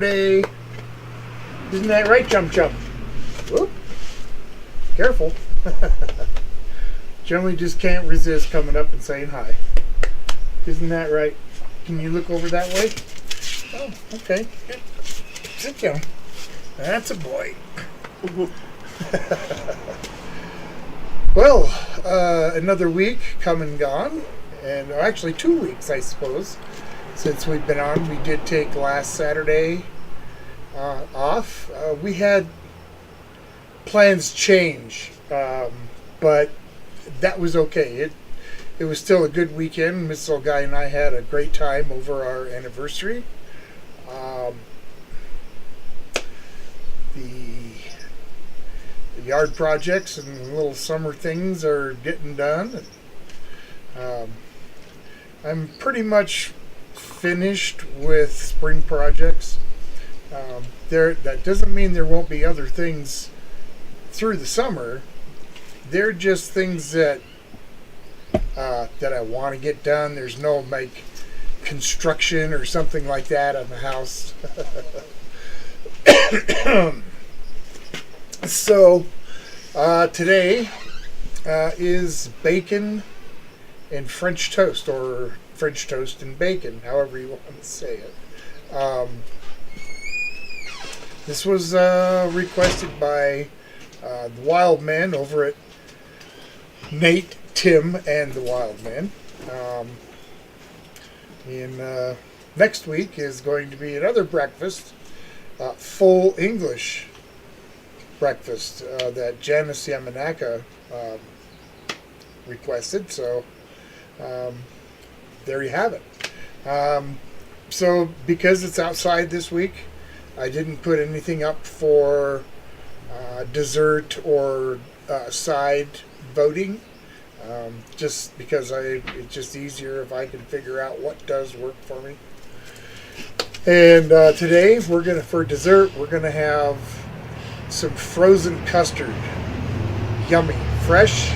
Day. Isn't that right, Chum Chum? Whoop. Careful. Generally just can't resist coming up and saying hi. Isn't that right? Can you look over that way? Oh, okay. Good. Sit down. That's a boy. Well, another week come and gone. And actually 2 weeks, I suppose, since we've been on. We did take last Saturday off. We had plans change, but that was okay. It was still a good weekend. Miss Little Guy and I had a great time over our anniversary. The yard projects and little summer things are getting done. I'm pretty much finished with spring projects. That doesn't mean there won't be other things through the summer. They're just things that I want to get done. There's no construction or something like that on the house. So today is bacon and French toast, or French toast and bacon, however you want to say it. This was requested by the Wild Men over at Nate, Tim, and the Wild Men. Next week is going to be another breakfast, full English breakfast that Janice Yamanaka requested. So there you have it. So because it's outside this week, I didn't put anything up for dessert or side voting, just because it's just easier if I can figure out what does work for me. And today for dessert we're gonna have some frozen custard. Yummy, fresh,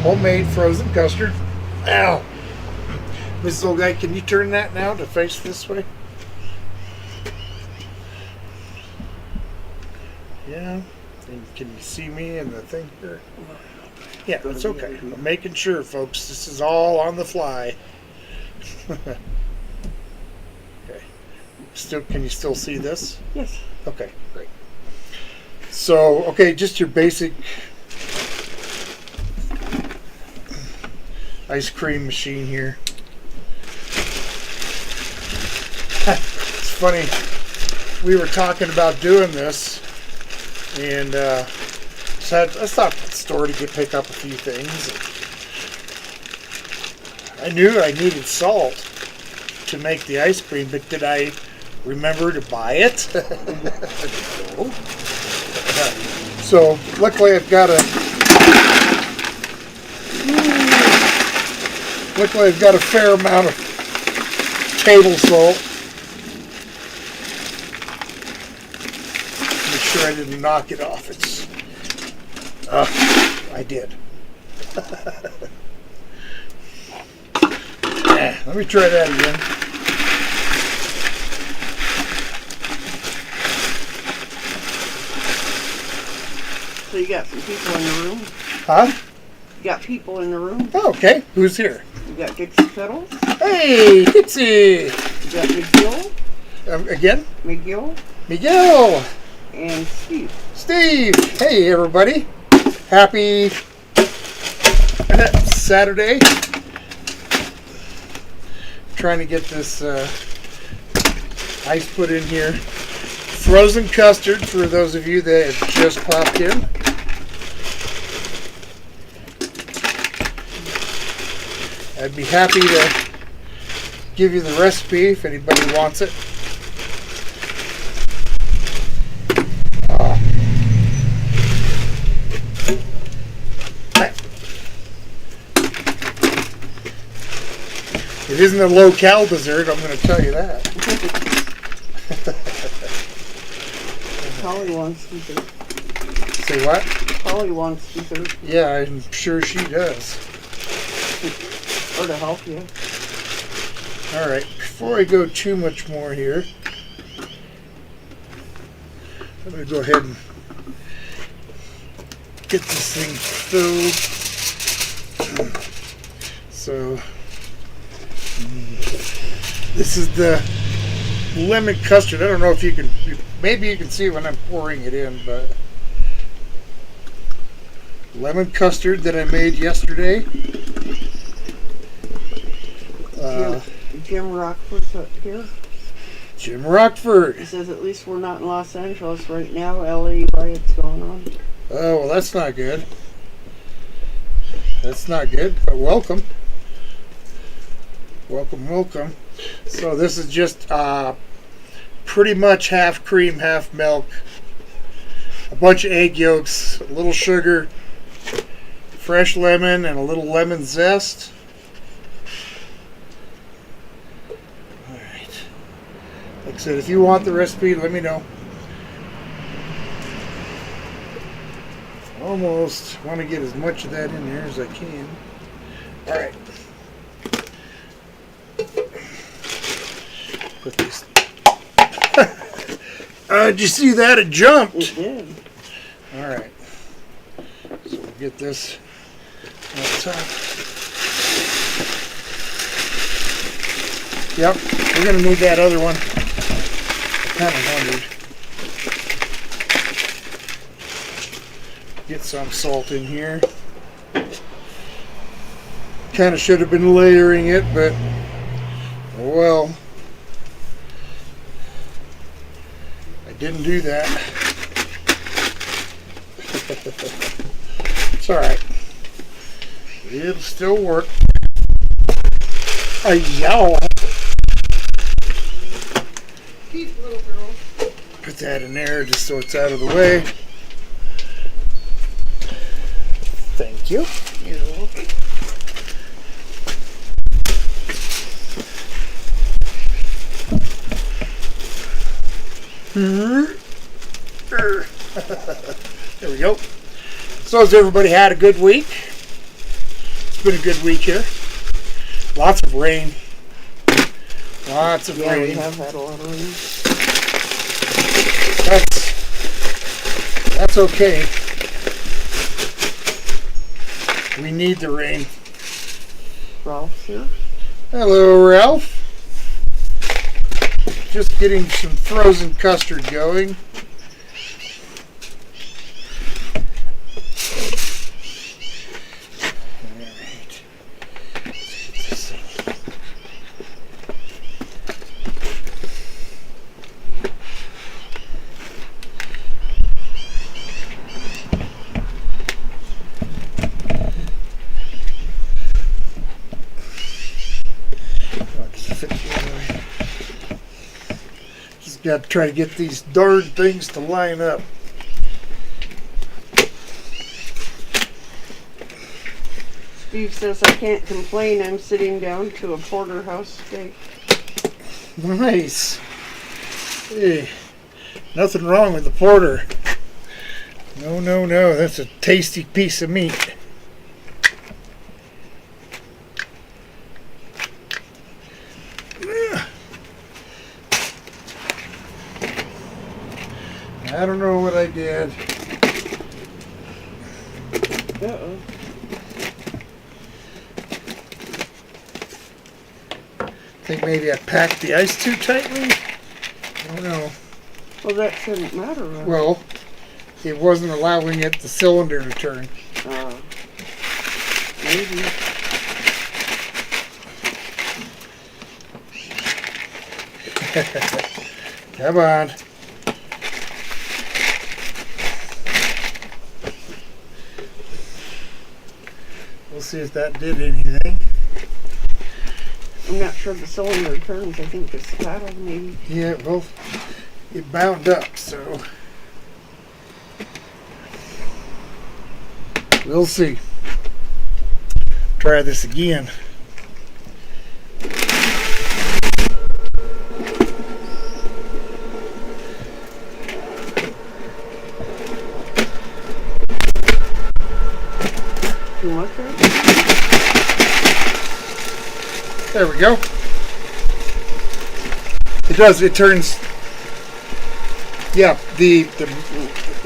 homemade frozen custard. Ow! This little guy, can you turn that now to face this way? Yeah. And can you see me in the thing here? Yeah, that's okay. I'm making sure, folks. This is all on the fly. Okay. Can you still see this? Yes. Okay, great. So, okay, just your basic ice cream machine here. It's funny. We were talking about doing this, and so I stopped at the store to pick up a few things. I knew I needed salt to make the ice cream, but did I remember to buy it? No. So luckily I've got a fair amount of table salt. Make sure I didn't knock it off. I did. Let me try that again. So you got some people in the room? Huh? You got people in the room? Oh, okay. Who's here? You got Dixie Fiddles? Hey, Dixie! You got McGill? Again? McGill? Miguel! And Steve. Steve! Hey, everybody. Happy Saturday. Trying to get this ice put in here. Frozen custard for those of you that have just popped in. I'd be happy to give you the recipe if anybody wants it. It isn't a low-cal dessert, I'm going to tell you that. Holly wants dessert. Say what? Holly wants dessert. Yeah, I'm sure she does. Or to help you. Alright, before I go too much more here, I'm going to go ahead and get this thing filled. So, this is the lemon custard. I don't know if you can, maybe you can see when I'm pouring it in, but lemon custard that I made yesterday. Jim Rockford's up here. Jim Rockford. He says at least we're not in Los Angeles right now. LA riots going on. Oh, well, that's not good. That's not good, but welcome. Welcome, welcome. So this is just pretty much half cream, half milk, a bunch of egg yolks, a little sugar, fresh lemon, and a little lemon zest. All right. Like I said, if you want the recipe, let me know. Almost want to get as much of that in there as I can. All right. Put this. Did you see that? It jumped. It did. All right. So we'll get this on top. Yep. We're going to need that other one. I kind of wondered. Get some salt in here. Kind of should have been layering it, but well, I didn't do that. It's alright. It'll still work. Yow. Keep, little girl. Put that in there just so it's out of the way. Thank you. You're welcome. There we go. So has everybody had a good week? It's been a good week here. Lots of rain. Lots of Yeah, rain. we have had a lot of rain. That's okay. We need the rain. Ralph's here. Hello, Ralph. Just getting some frozen custard going. Got to try to get these darn things to line up. Steve says I can't complain. I'm sitting down to a porterhouse steak. Nice. Hey, nothing wrong with the porter. No, no, no. That's a tasty piece of meat. I don't know what I did. Uh-oh. I think maybe I packed the ice too tightly. I don't know. Well, that shouldn't matter, right? Well, it wasn't allowing it the cylinder to turn. Maybe. Come on. We'll see if that did anything. I'm not sure the cylinder turns. I think it's the paddle, maybe. Yeah, well, it bound up, so we'll see. Try this again. Too much, right? There we go. It does. It turns Yeah, the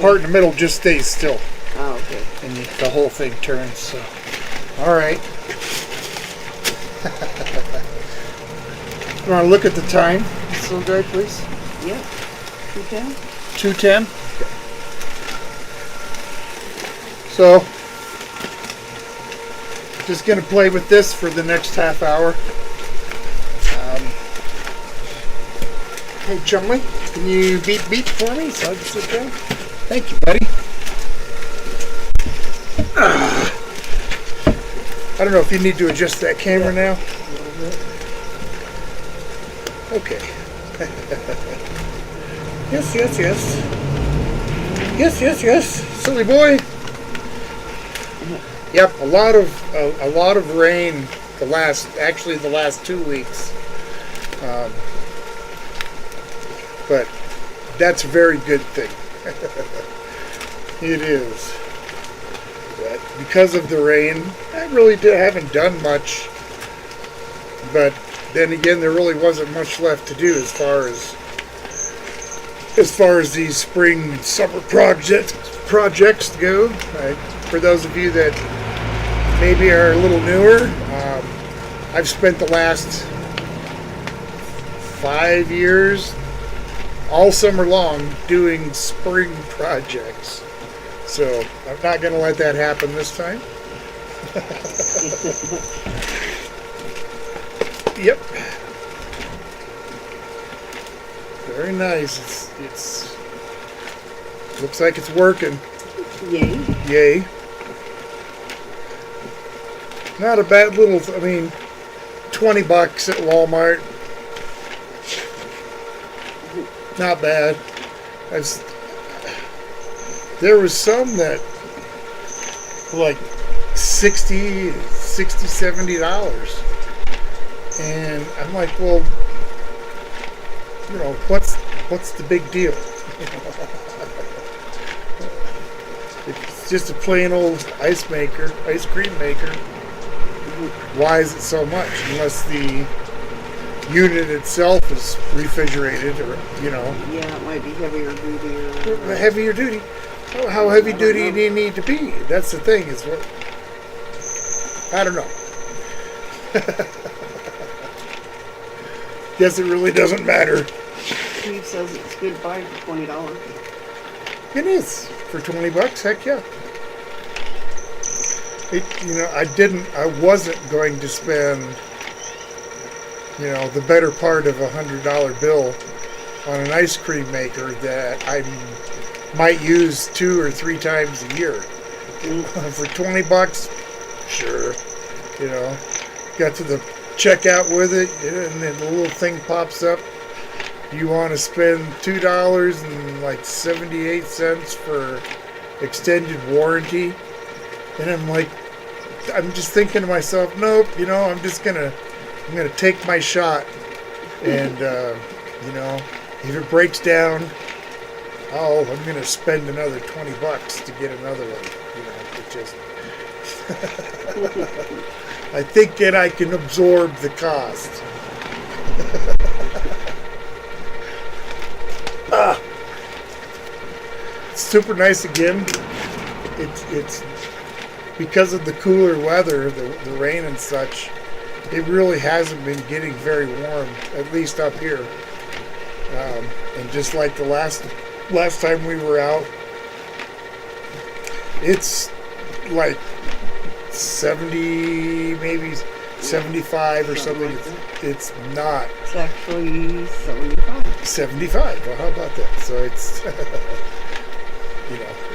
part in the middle just stays still, Oh, okay. and the whole thing turns. So, all right. You want to look at the time? Still dry, please. Yep. 210? 2:10. So, just gonna play with this for the next half hour. Hey, Chumley, can you beat for me? So I can sit down. Thank you, buddy. I don't know if you need to adjust that camera now. A little bit. Okay. Yes, yes, yes. Yes, yes, yes. Silly boy. Yep, a lot of rain the last 2 weeks. But that's a very good thing. It is. But because of the rain, I really haven't done much. But then again, there really wasn't much left to do as far as these spring and summer projects go. For those of you that maybe are a little newer, I've spent the last 5 years all summer long doing spring projects. So I'm not going to let that happen this time. Yep. Very nice. It's looks like it's working. Yay. Yay. Not a bad little, I mean, $20 at Walmart. Not bad. There was some that were like $60, $70. And I'm like, well, you know, what's the big deal? It's just a plain old ice cream maker. Why is it so much? Unless the unit itself is refrigerated, or you know. Yeah, it might be heavier duty. Or Heavier duty. How heavy duty do you need to be? That's the thing. Is what I don't know. Guess it really doesn't matter. Steve says it's good buy for $20. It is for $20. Heck yeah. I wasn't going to spend, the better part of $100 bill on an ice cream maker that I might use 2 or 3 times a year. For $20, sure. Got to the checkout with it, and then the little thing pops up. You want to spend $2.78 for extended warranty? And I'm just thinking to myself, nope, I'm gonna take my shot, and if it breaks down, I'm gonna spend another $20 to get another one. It just I think that I can absorb the cost. It's super nice again. It's because of the cooler weather, the rain and such. It really hasn't been getting very warm, at least up here. And just like the last time we were out, it's like 70, maybe 75 or something. It's not. It's actually 75. 75. Well, how about that? So it's,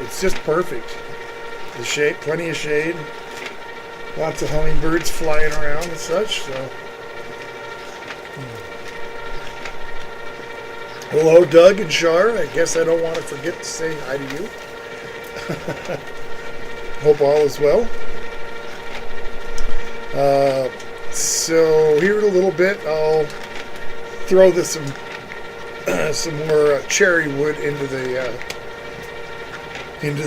it's just perfect. The shade, plenty of shade. Lots of hummingbirds flying around and such. So, hello, Doug and Shar. I guess I don't want to forget to say hi to you. Hope all is well. So here in a little bit, I'll throw some more cherry wood into the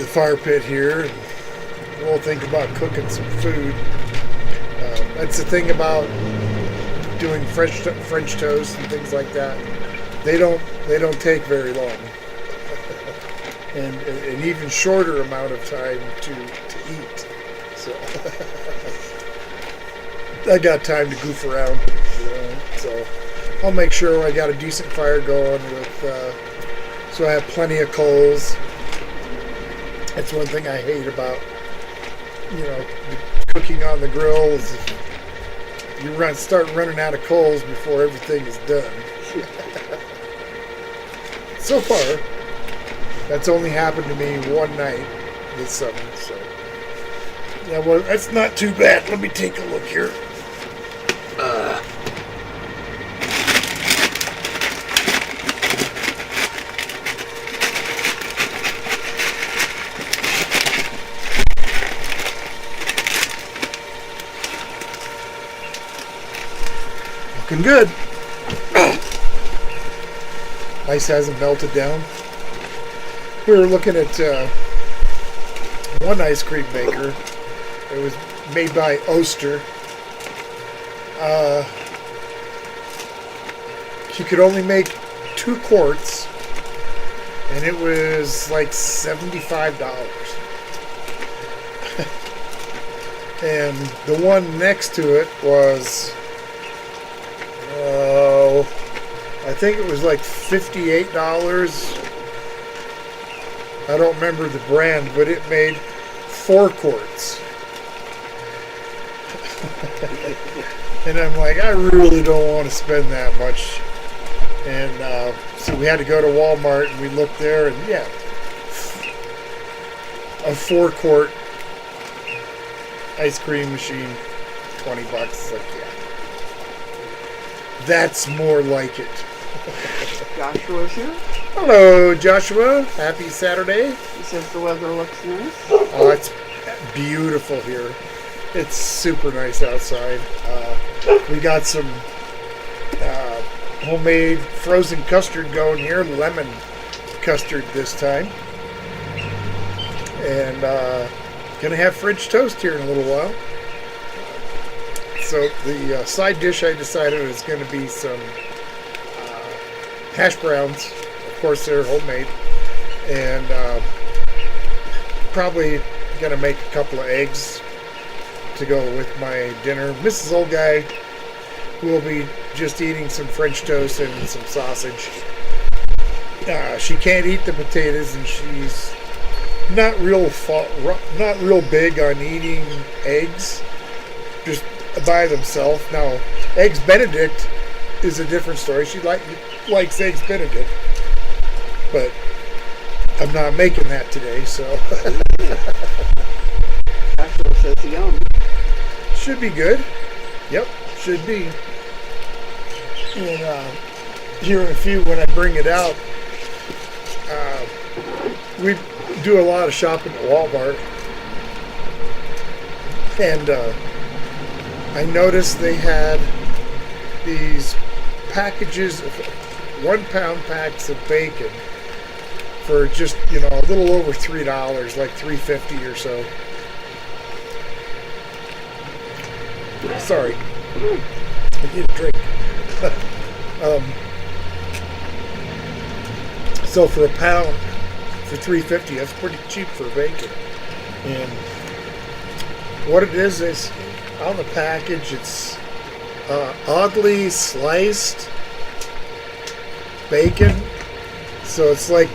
fire pit here, and we'll think about cooking some food. That's the thing about doing French toast and things like that. They don't take very long. and an even shorter amount of time to eat. So I got time to goof around, So I'll make sure I got a decent fire going so I have plenty of coals. That's one thing I hate about, cooking on the grill is you start running out of coals before everything is done. So far, that's only happened to me one night this summer. So, yeah, well, that's not too bad. Let me take a look here. Looking good. Ice hasn't melted down. We were looking at one ice cream maker. It was made by Oster. She could only make 2 quarts, and it was like $75. And the one next to it was, I think it was like $58. I don't remember the brand, but it made 4 quarts. And I'm like, I really don't want to spend that much. And so we had to go to Walmart, and we looked there, and yeah, a 4-quart ice cream machine, $20. Like, yeah, that's more like it. Joshua's here. Hello, Joshua. Happy Saturday. He says the weather looks nice. Oh, it's beautiful here. It's super nice outside. We got some homemade frozen custard going here, lemon custard this time. And gonna have French toast here in a little while. So the side dish I decided is going to be some hash browns. Of course, they're homemade. And probably going to make a couple of eggs to go with my dinner. Mrs. Old Guy will be just eating some French toast and some sausage. She can't eat the potatoes, and she's not real big on eating eggs just by themselves. Now, Eggs Benedict is a different story. She likes Eggs Benedict, but I'm not making that today, so. Joshua says yum. Should be good. Yep, should be. And here in a few, when I bring it out, we do a lot of shopping at Walmart, and I noticed they had these packages of 1-pound packs of bacon for just, a little over $3, like $3.50 or so. Sorry, I need a drink. So for a pound, for $3.50, that's pretty cheap for bacon. And what it is on the package, it's oddly sliced bacon. So it's like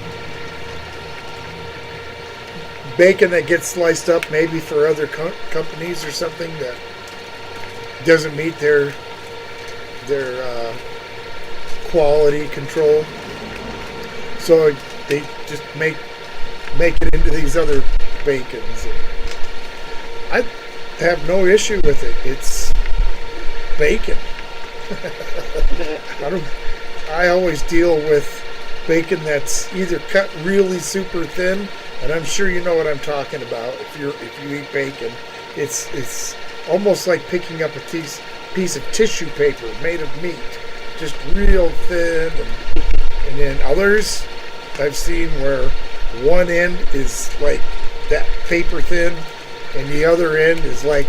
bacon that gets sliced up maybe for other companies or something that doesn't meet their quality control. So they just make it into these other bacons. And I have no issue with it. It's bacon. I always deal with bacon that's either cut really super thin, and I'm sure you know what I'm talking about. If you eat bacon, it's almost like picking up a piece of tissue paper made of meat, just real thin. And then others I've seen where one end is like that paper thin, and the other end is like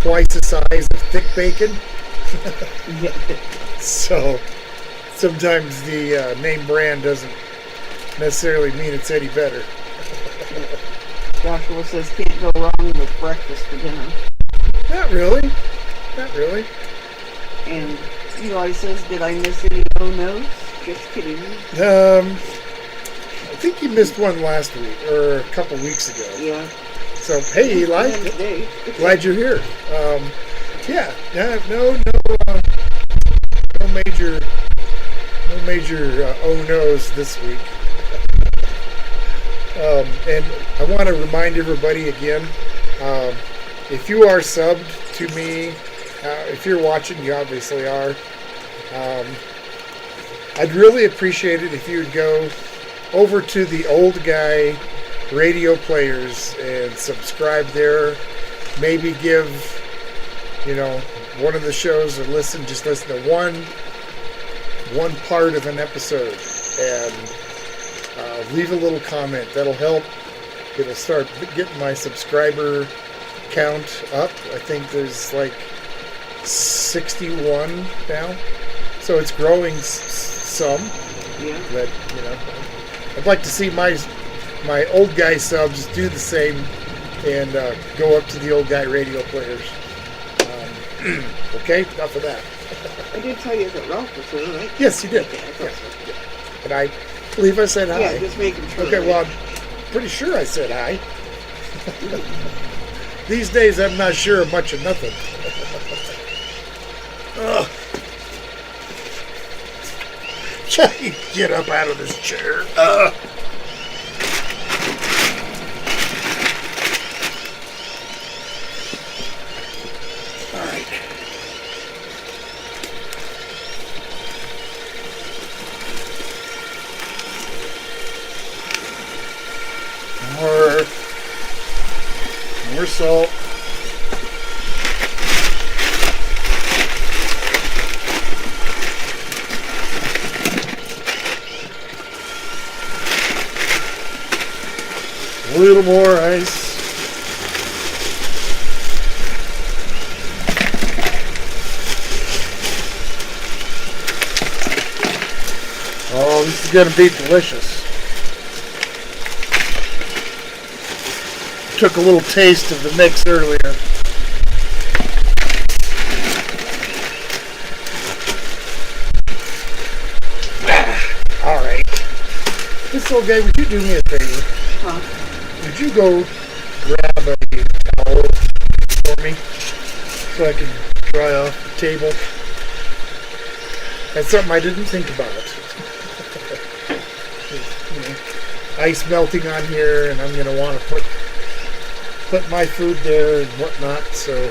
twice the size of thick bacon. So sometimes the name brand doesn't necessarily mean it's any better. Joshua says can't go wrong with breakfast for dinner. Not really. Not really. And Eli says, did I miss any oh-nos? Just kidding. I think you missed one last week or a couple weeks ago. Yeah. So hey, Eli, Today. glad you're here. Yeah, no major oh no's this week. And I want to remind everybody again, if you are subbed to me, if you're watching, you obviously are. I'd really appreciate it if you would go over to the Old Guy radio players and subscribe there. Maybe give, one of the shows a listen. Just listen to one part of an episode and leave a little comment. That'll help. It'll start getting my subscriber count up. I think there's like 61 now, so it's growing some. Yeah. But I'd like to see my Old Guy subs do the same and go up to the Old Guy radio players. Okay, enough of that. I did tell you that Ralph was here, right? Yes, you did. Okay, I thought so. Yeah. And I believe I said hi. Yeah, just making sure. Okay, well, I'm pretty sure I said hi. These days, I'm not sure of much of nothing. Ugh. Get up out of this chair. All right. More salt. A little more ice. Oh, this is going to be delicious. Took a little taste of the mix earlier. All right. This old guy, would you do me a favor? Huh? Would you go grab a towel for me so I can dry off the table? That's something I didn't think about. Ice melting on here, and I'm going to want to put my food there and whatnot, so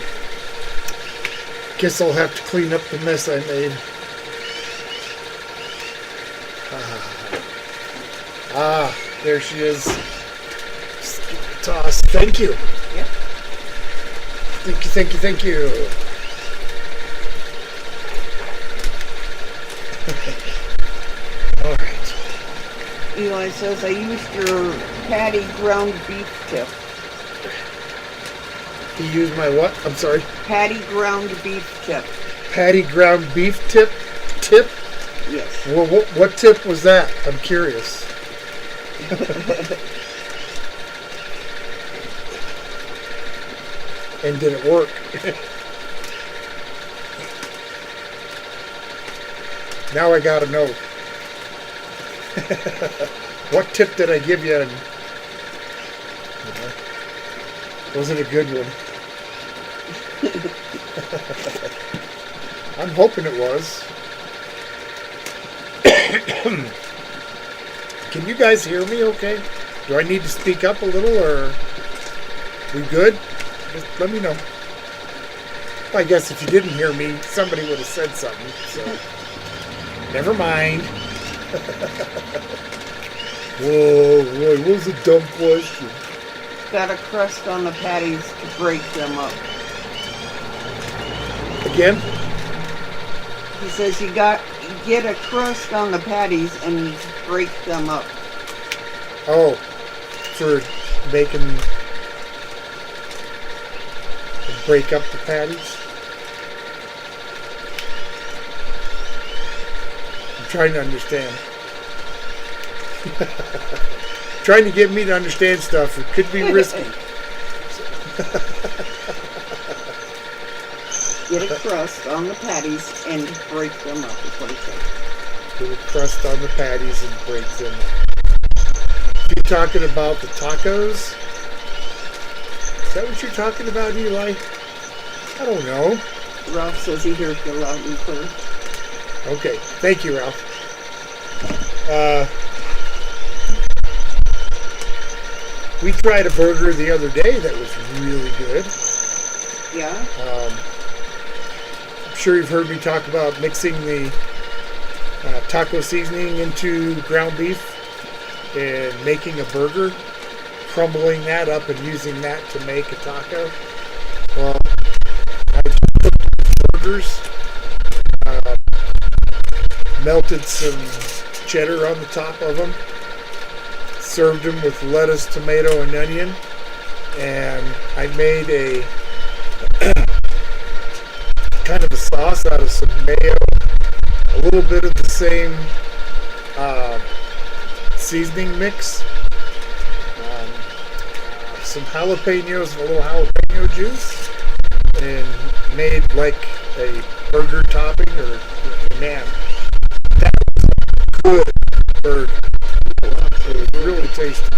guess I'll have to clean up the mess I made. There she is. Toss. Thank you. Yep. Thank you. All right. Eli says, I used your patty ground beef tip. He used my what? I'm sorry. Patty ground beef tip. Patty ground beef tip? Tip? Yes. Well, what tip was that? I'm curious. And did it work? Now I gotta know. What tip did I give you? And, was it a good one? I'm hoping it was. Can you guys hear me okay? Do I need to speak up a little, or we good? Just let me know. I guess if you didn't hear me, somebody would have said something, so never mind. Whoa, boy, what was a dumb question? Got a crust on the patties to break them up. Again? He says you get a crust on the patties and break them up. Oh, for making, break up the patties? I'm trying to understand. Trying to get me to understand stuff, it could be risky. Get a crust on the patties and break them up, is what he said. Put a crust on the patties and break them up. You talking about the tacos? Is that what you're talking about, Eli? I don't know. Ralph says he hears you loud and clear. Okay, thank you, Ralph. We tried a burger the other day that was really good. Yeah? I'm sure you've heard me talk about mixing the taco seasoning into ground beef and making a burger, crumbling that up and using that to make a taco. Well, I took burgers, melted some cheddar on the top of them, served them with lettuce, tomato, and onion, and I made a kind of a sauce out of some mayo, a little bit of the same seasoning mix, some jalapenos and a little jalapeno juice, and made like a burger topping. Or man, that was a good burger. It was really tasty.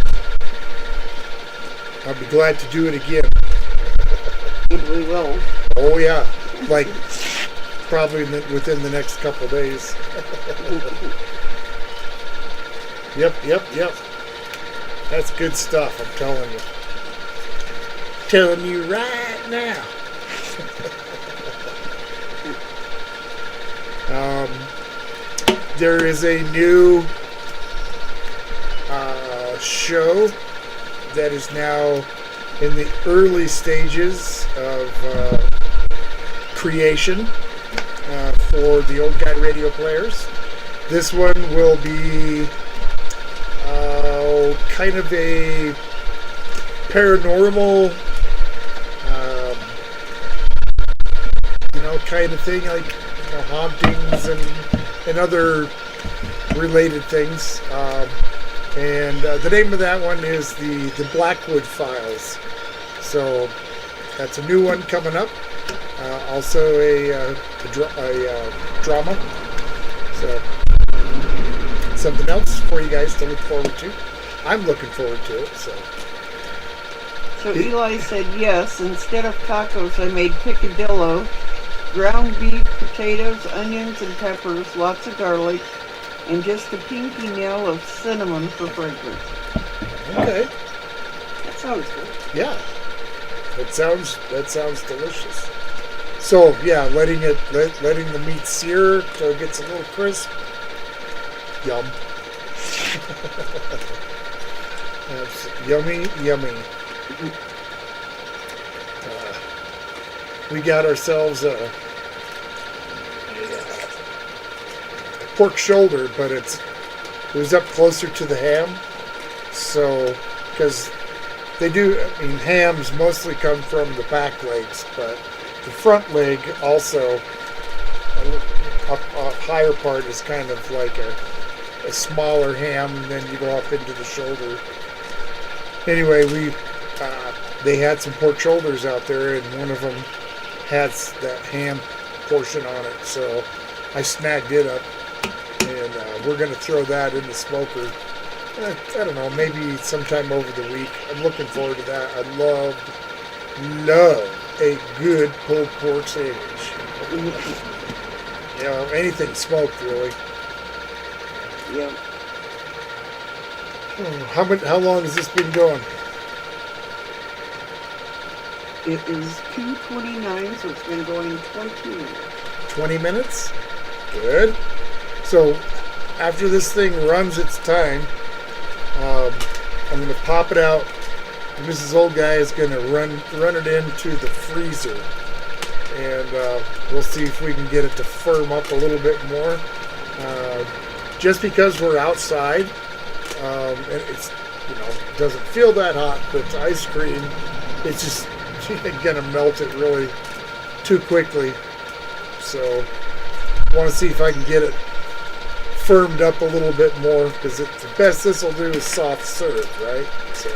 I'll be glad to do it again. We will. Oh yeah, like probably within the next couple of days. Yep. That's good stuff, I'm telling you. Telling you right now. There is a new show that is now in the early stages of creation for the Old Guy Radio players. This one will be kind of a paranormal, kind of thing, like hauntings and other related things. And the name of that one is the Blackwood Files. So that's a new one coming up. Also a drama. So something else for you guys to look forward to. I'm looking forward to it. So Eli said yes. Instead of tacos, I made picadillo, ground beef, potatoes, onions, and peppers, lots of garlic, and just a pinky nail of cinnamon for fragrance. Okay. That sounds good. Yeah. That sounds delicious. So yeah, letting the meat sear till it gets a little crisp. Yum. That's yummy. We got ourselves a pork shoulder, but it was up closer to the ham. So, because hams mostly come from the back legs, but the front leg also, a higher part is kind of like a smaller ham, and then you go up into the shoulder. Anyway, they had some pork shoulders out there, and one of them had that ham portion on it, so I snagged it up, and we're going to throw that in the smoker. I don't know, maybe sometime over the week. I'm looking forward to that. I love a good pulled pork sandwich. Anything smoked, really. Yep. How long has this been going? It is 2:29, so it's been going 20 minutes. 20 minutes? Good. So, after this thing runs its time, I'm going to pop it out. Mrs. Old Guy is going to run it into the freezer. And we'll see if we can get it to firm up a little bit more. Just because we're outside, and it's, doesn't feel that hot, but it's ice cream. It's just going to melt it really too quickly. So, I want to see if I can get it firmed up a little bit more, because the best this will do is soft serve, right? So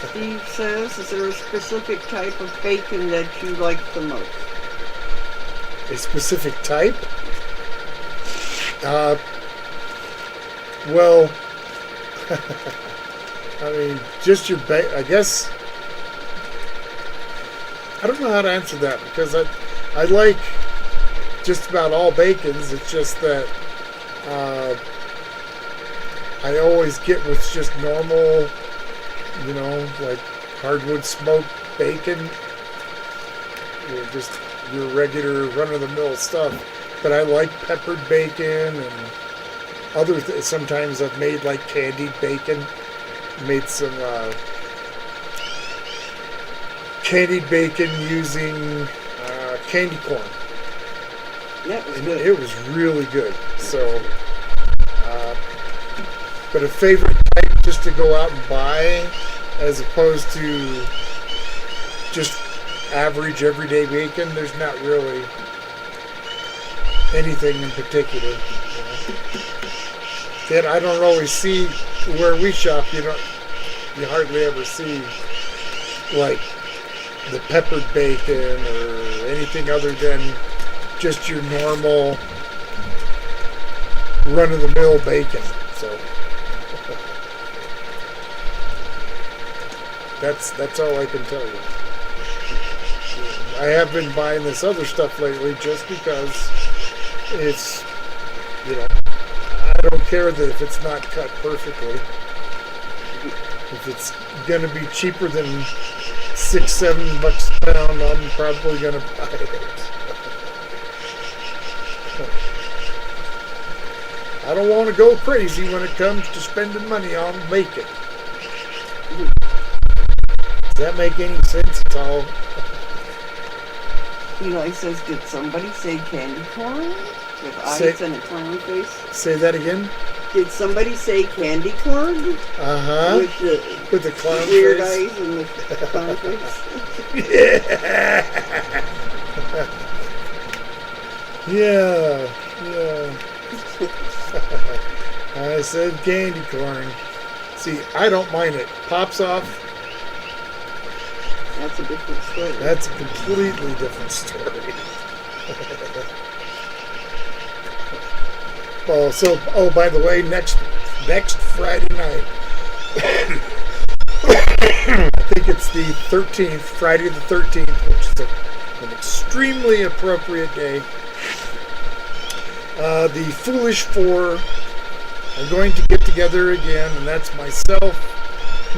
Steve says, is there a specific type of bacon that you like the most? a specific type. Well, I mean, just your I guess I don't know how to answer that, because I like just about all bacons. It's just that I always get what's just normal, like hardwood smoked bacon. Just your regular run-of-the-mill stuff. But I like peppered bacon and other sometimes I've made like candied bacon. Made some candied bacon using candy corn. That was And good. it was really good. So, but a favorite type just to go out and buy, as opposed to just average everyday bacon, there's not really anything in particular. That I don't always see where we shop. You hardly ever see like the peppered bacon or anything other than just your normal run-of-the-mill bacon. So that's all I can tell you. I have been buying this other stuff lately just because it's, I don't care that if it's not cut perfectly. If it's going to be cheaper than $6-7 a pound, I'm probably going to buy it. I don't want to go crazy when it comes to spending money on bacon. Does that make any sense at all? Eli says, did somebody say candy corn? With Say- eyes and a clown face? Say that again? Did somebody say candy corn? Uh-huh. With The clown weird face. eyes and the clown face? Yeah. I said candy corn. See, I don't mind it. Pops off, That's a different story. that's a completely different story. By the way, next Friday night, I think it's the 13th, Friday the 13th, which is an extremely appropriate day. The Foolish Four are going to get together again, and that's myself,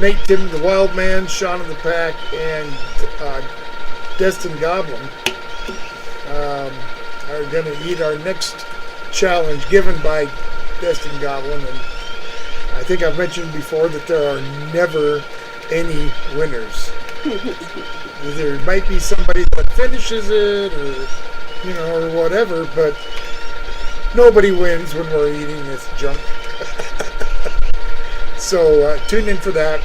Nate, Tim the Wild Man, Sean of the Pack, and Destin Goblin are going to eat our next challenge given by Destin Goblin. And I think I've mentioned before that there are never any winners. There might be somebody that finishes it or whatever, but nobody wins when we're eating this junk. So tune in for that.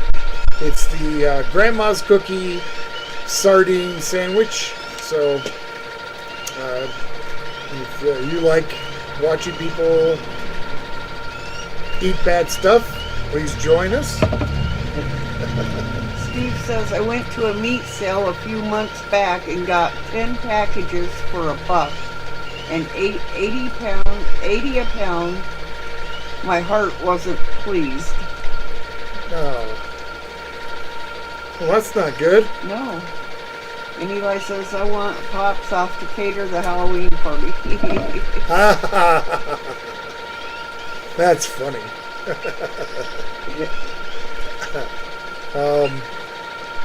It's the Grandma's Cookie Sardine Sandwich. So if you like watching people eat bad stuff, please join us. Steve says, I went to a meat sale a few months back and got 10 packages for $1 and 80 a pound. My heart wasn't pleased. Oh. Well, that's not good. No. And Eli says, I want Pops off to cater the Halloween party. That's funny.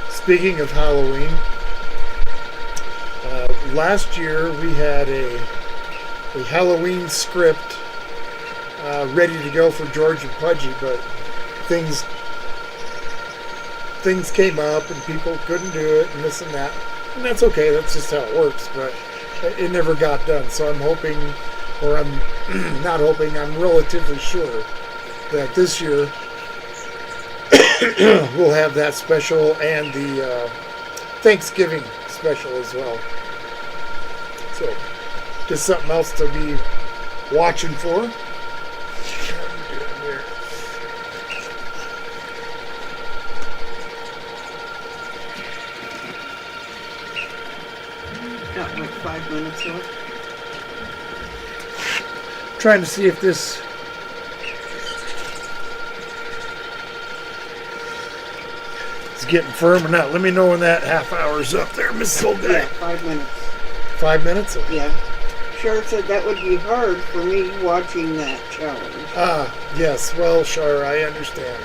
Speaking of Halloween, last year we had a Halloween script ready to go for George and Pudgy, but things came up and people couldn't do it and this and that. And that's okay, that's just how it works, but it never got done. So I'm hoping, or I'm not hoping, I'm relatively sure that this year we'll have that special and the Thanksgiving special as well. So just something else to be watching for. Got like 5 minutes left. Trying to see if this is getting firm or not. Let me know when that half hour's up there, Mrs. Old Guy. Yeah, 5 minutes. 5 minutes? Yeah. Char said that would be hard for me watching that challenge. Yes. Well, sure, I understand.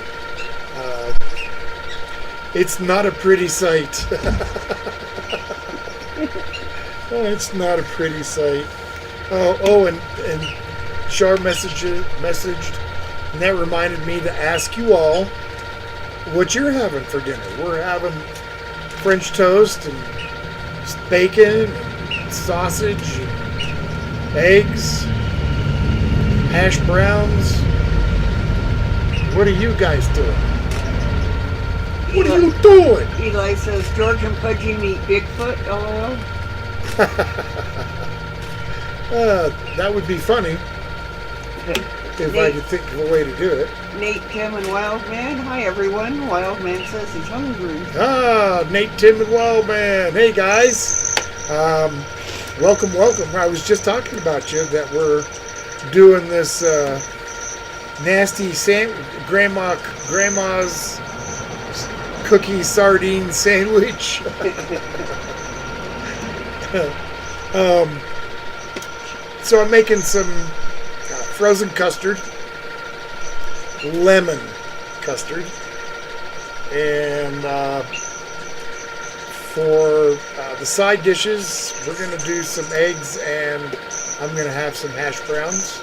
It's not a pretty sight. It's not a pretty sight. And Char messaged, and that reminded me to ask you all what you're having for dinner. We're having French toast and bacon and sausage and eggs, hash browns. What are you guys doing? What are you doing? Eli says, George and Pudgy meet Bigfoot, LOL. That would be funny if I could think of a way to do it. Nate, Tim, and Wildman. Hi, everyone. Wildman says he's hungry. Nate, Tim, and Wildman. Hey, guys. Welcome. I was just talking about you that we're doing this nasty grandma's cookie sardine sandwich. So I'm making some frozen custard, lemon custard, and for the side dishes, we're going to do some eggs, and I'm going to have some hash browns.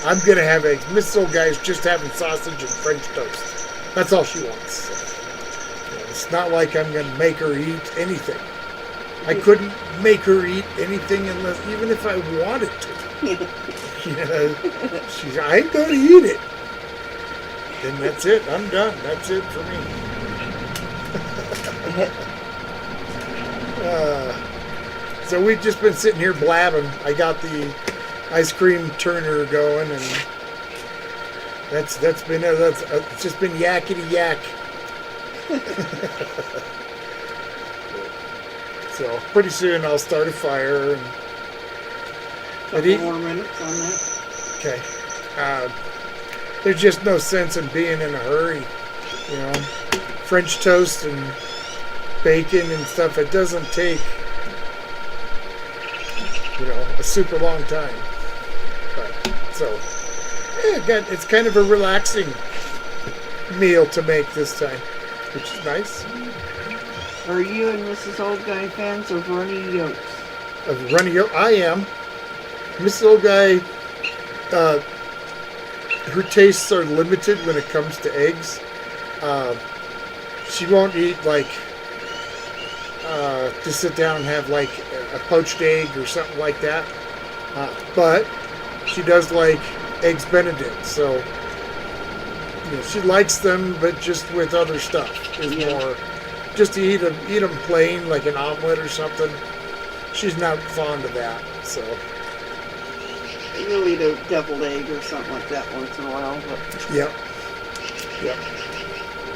I'm going to have eggs. Mrs. Old Guy's just having sausage and French toast. That's all she wants. So, it's not like I'm going to make her eat anything. I couldn't make her eat anything unless, even if I wanted to. I ain't going to eat it. And that's it. I'm done. That's it for me. So we've just been sitting here blabbing. I got the ice cream turner going, and it's just been yakety yak. So pretty soon I'll start a fire. And Couple more minutes on that. Okay. There's just no sense in being in a hurry. You know, French toast and bacon and stuff. It doesn't take, a super long time. But so, it's kind of a relaxing meal to make this time, which is nice. Are you and Mrs. Old Guy fans of runny yolks? Of runny yolk, I am. Mrs. Old Guy, her tastes are limited when it comes to eggs. She won't eat to sit down and have a poached egg or something like that. But she does like eggs Benedict, so she likes them, but just with other stuff is more. Just to eat them plain, like an omelet or something. She's not fond of that, so. You'll eat a deviled egg or something like that once in a while, but. Yep.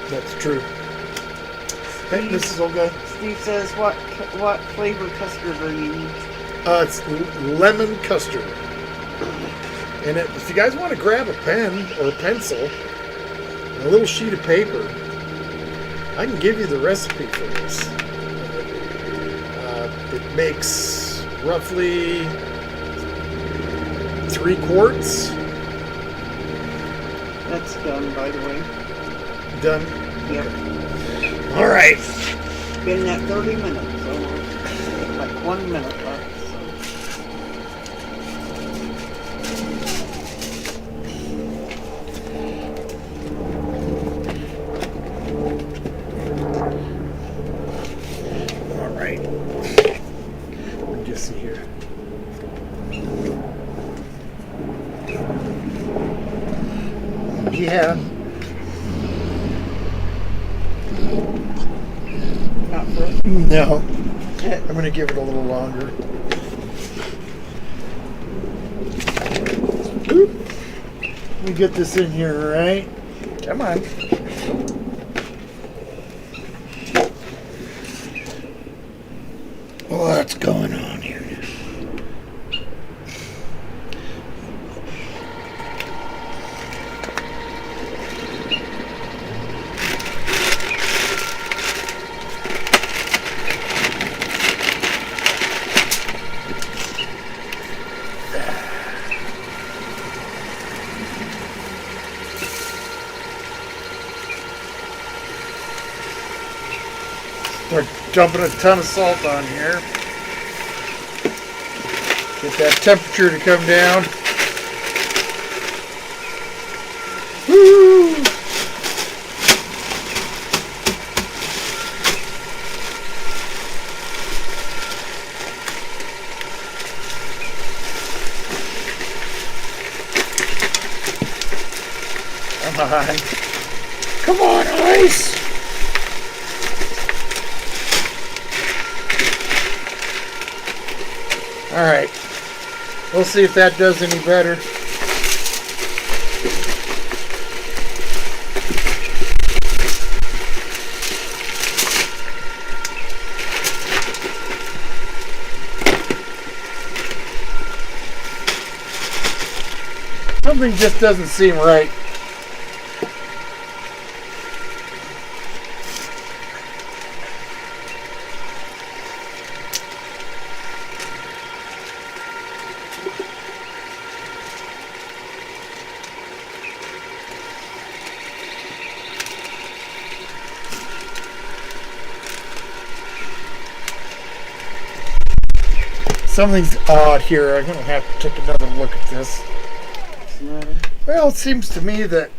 That's true. Hey, Mrs. Old Guy. Steve says, what flavor custard are you using? It's lemon custard. And if you guys want to grab a pen or a pencil, and a little sheet of paper, I can give you the recipe for this. It makes roughly 3 quarts. That's done, by the way. Done? Yep. All right. Been that 30 minutes almost. Like 1 minute left. Yeah. Not for us. No. I'm going to give it a little longer. Let me get this in here, right? Come on. What's going on here? We're dumping a ton of salt on here. Get that temperature to come down. Woo! Come on. Come on, ice! Alright, we'll see if that does any better. Something just doesn't seem right. Something's odd here. I'm going to have to take another look at this. What's the matter? Well, it seems to me that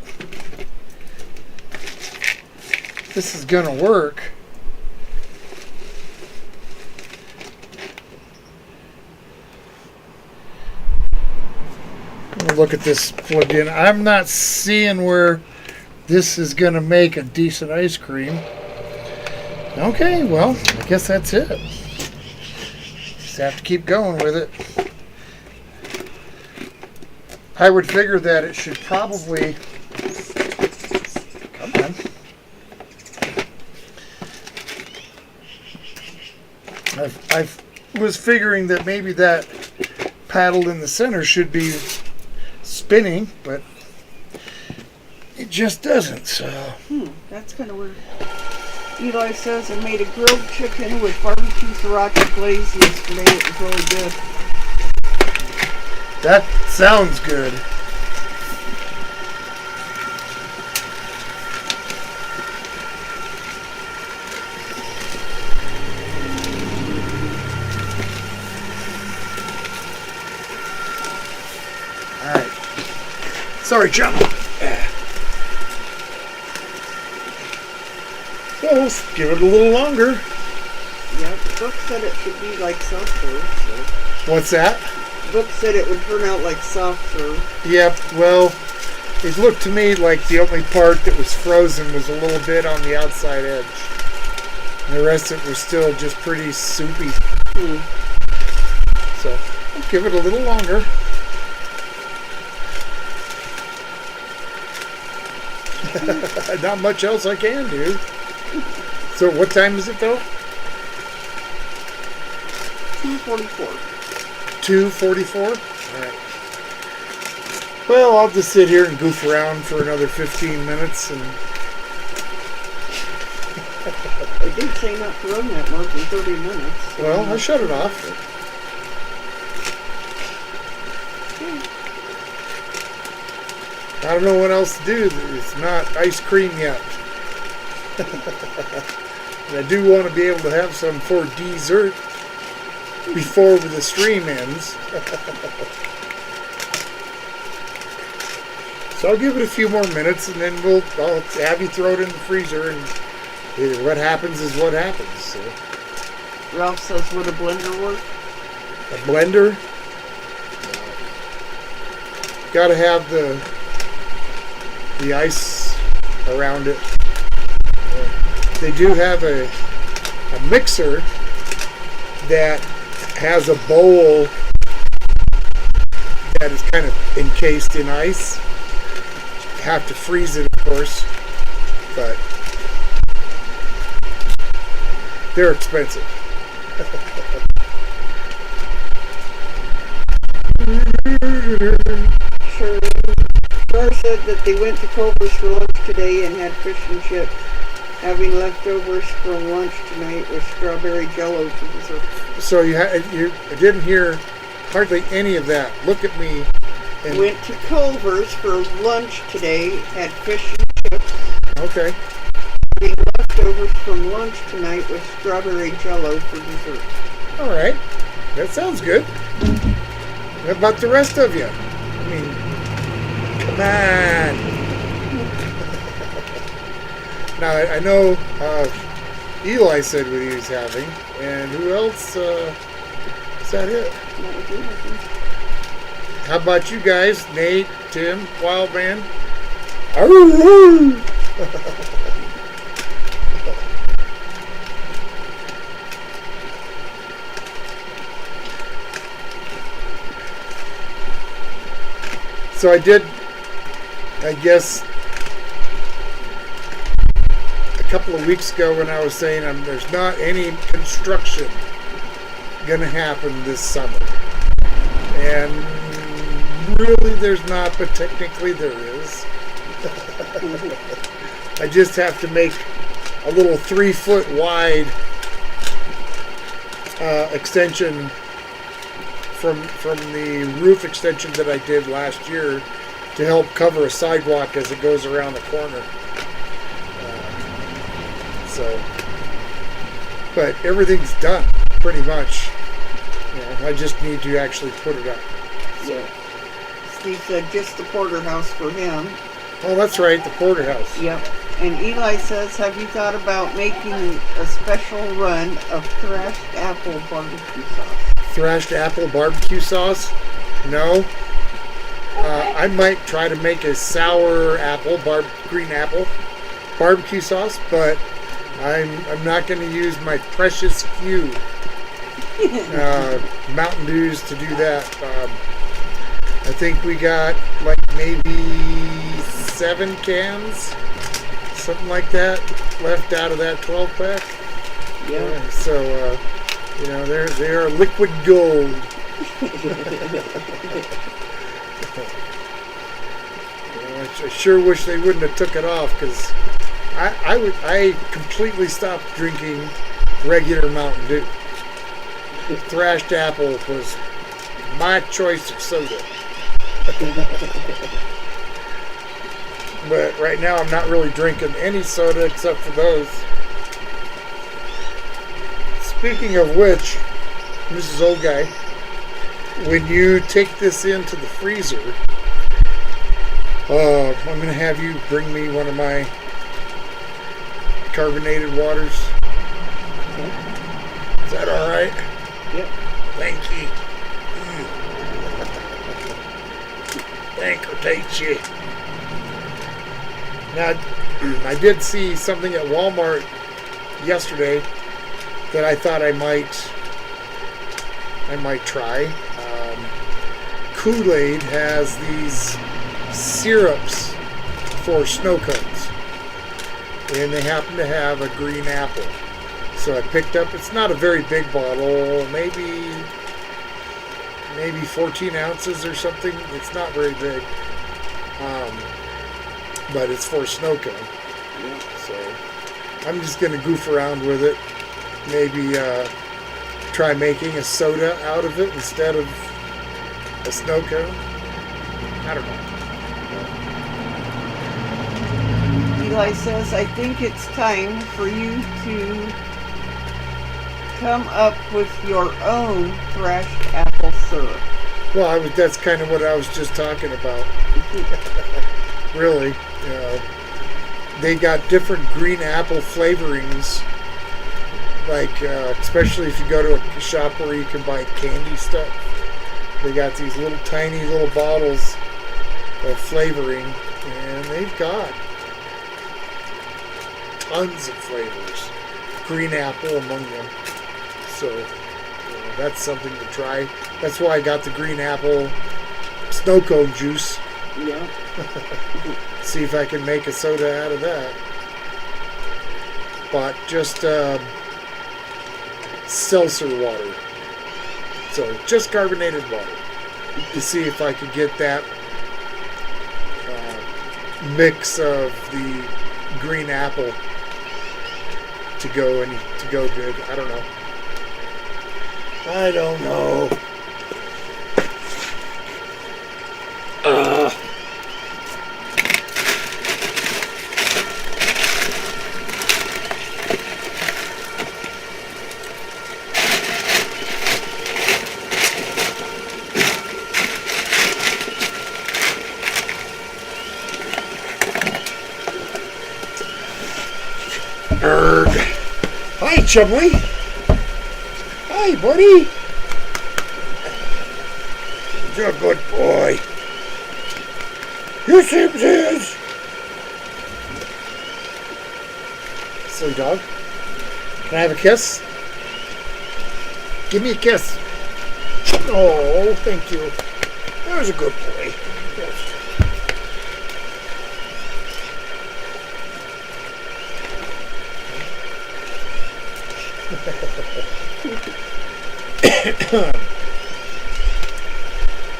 this is going to work. We'll look at this plugged in. I'm not seeing where this is going to make a decent ice cream. Okay, well, I guess that's it. Just have to keep going with it. I would figure that it should probably, come on. I was figuring that maybe that paddle in the center should be spinning, but it just doesn't, so. That's kind of weird. Eli says I made a grilled chicken with barbecue sriracha glaze yesterday. It was really good. That sounds good. All right. Sorry, chum. So let's give it a little longer. Yeah, the book said it should be like soft serve. So. What's that? The book said it would turn out like soft serve. Yep, well, it looked to me like the only part that was frozen was a little bit on the outside edge. And the rest of it was still just pretty soupy. So, I'll give it a little longer. Not much else I can do. So, what time is it though? 2:44. 2:44? Alright. Well, I'll just sit here and goof around for another 15 minutes and... They did say not to run that more than 30 minutes. Well, I shut it off. I don't know what else to do. It's not ice cream yet. And I do want to be able to have some for dessert before the stream ends. So I'll give it a few more minutes and then I'll have you throw it in the freezer and either what happens is what happens. So. Ralph says, would a blender work? A blender? Got to have the ice around it. They do have a mixer that has a bowl that is kind of encased in ice. have to freeze it, of course, but they're expensive. Sure. Char said that they went to Culver's for lunch today and had fish and chips, having leftovers from lunch tonight with strawberry jello for dessert. So you didn't hear hardly any of that. Look at me. And, Went to Culver's for lunch today, had fish and chips, okay. having leftovers from lunch tonight with strawberry jello for dessert. All right. That sounds good. What about the rest of you? I mean, come on. Now, I know Eli said what he was having, and who else? Is that it? That was it, I think. How about you guys? Nate, Tim, Wildman? So I did, I guess, a couple of weeks ago when I was saying there's not any construction going to happen this summer. And really there's not, but technically there is. I just have to make a little 3-foot wide extension from the roof extension that I did last year to help cover a sidewalk as it goes around the corner. But everything's done pretty much. I just need to actually put it up. Yeah. Steve said just the porterhouse for him. Oh, that's right, the porterhouse. Yep. And Eli says, have you thought about making a special run of thrashed apple barbecue sauce? Thrashed apple barbecue sauce? No. I might try to make a sour apple, green apple barbecue sauce, but I'm not going to use my precious few Mountain Dews to do that. I think we got like maybe 7 cans, something like that, left out of that 12-pack. Yeah. So, they are liquid gold. I sure wish they wouldn't have took it off, because I completely stopped drinking regular Mountain Dew. Thrashed apple was my choice of soda. But right now I'm not really drinking any soda except for those. Speaking of which, Mrs. Old Guy, when you take this into the freezer, I'm going to have you bring me one of my carbonated waters. Is that all right? Yep. Thank you. Thank you. Now, I did see something at Walmart yesterday that I thought I might try. Kool-Aid has these syrups for snow cones, and they happen to have a green apple. So I picked up, it's not a very big bottle, maybe 14 ounces or something. It's not very big, but it's for a snow cone. So I'm just going to goof around with it. Maybe try making a soda out of it instead of a snow cone. I don't know. Eli says, I think it's time for you to come up with your own thrashed apple syrup. Well, that's kind of what I was just talking about. Really, they got different green apple flavorings. Like, especially if you go to a shop where you can buy candy stuff, they got these little tiny little bottles of flavoring, and they've got tons of flavors. Green apple among them. So that's something to try. That's why I got the green apple snow cone juice. Yeah. See if I can make a soda out of that. Bought just seltzer water. So just carbonated water. To see if I could get that mix of the green apple to go good. I don't know. I don't know. Erg. Hi, Chumley. Hi, buddy. You're a good boy. You Sims is. Silly dog. Can I have a kiss? Give me a kiss. Oh, thank you. That was a good boy. Yes.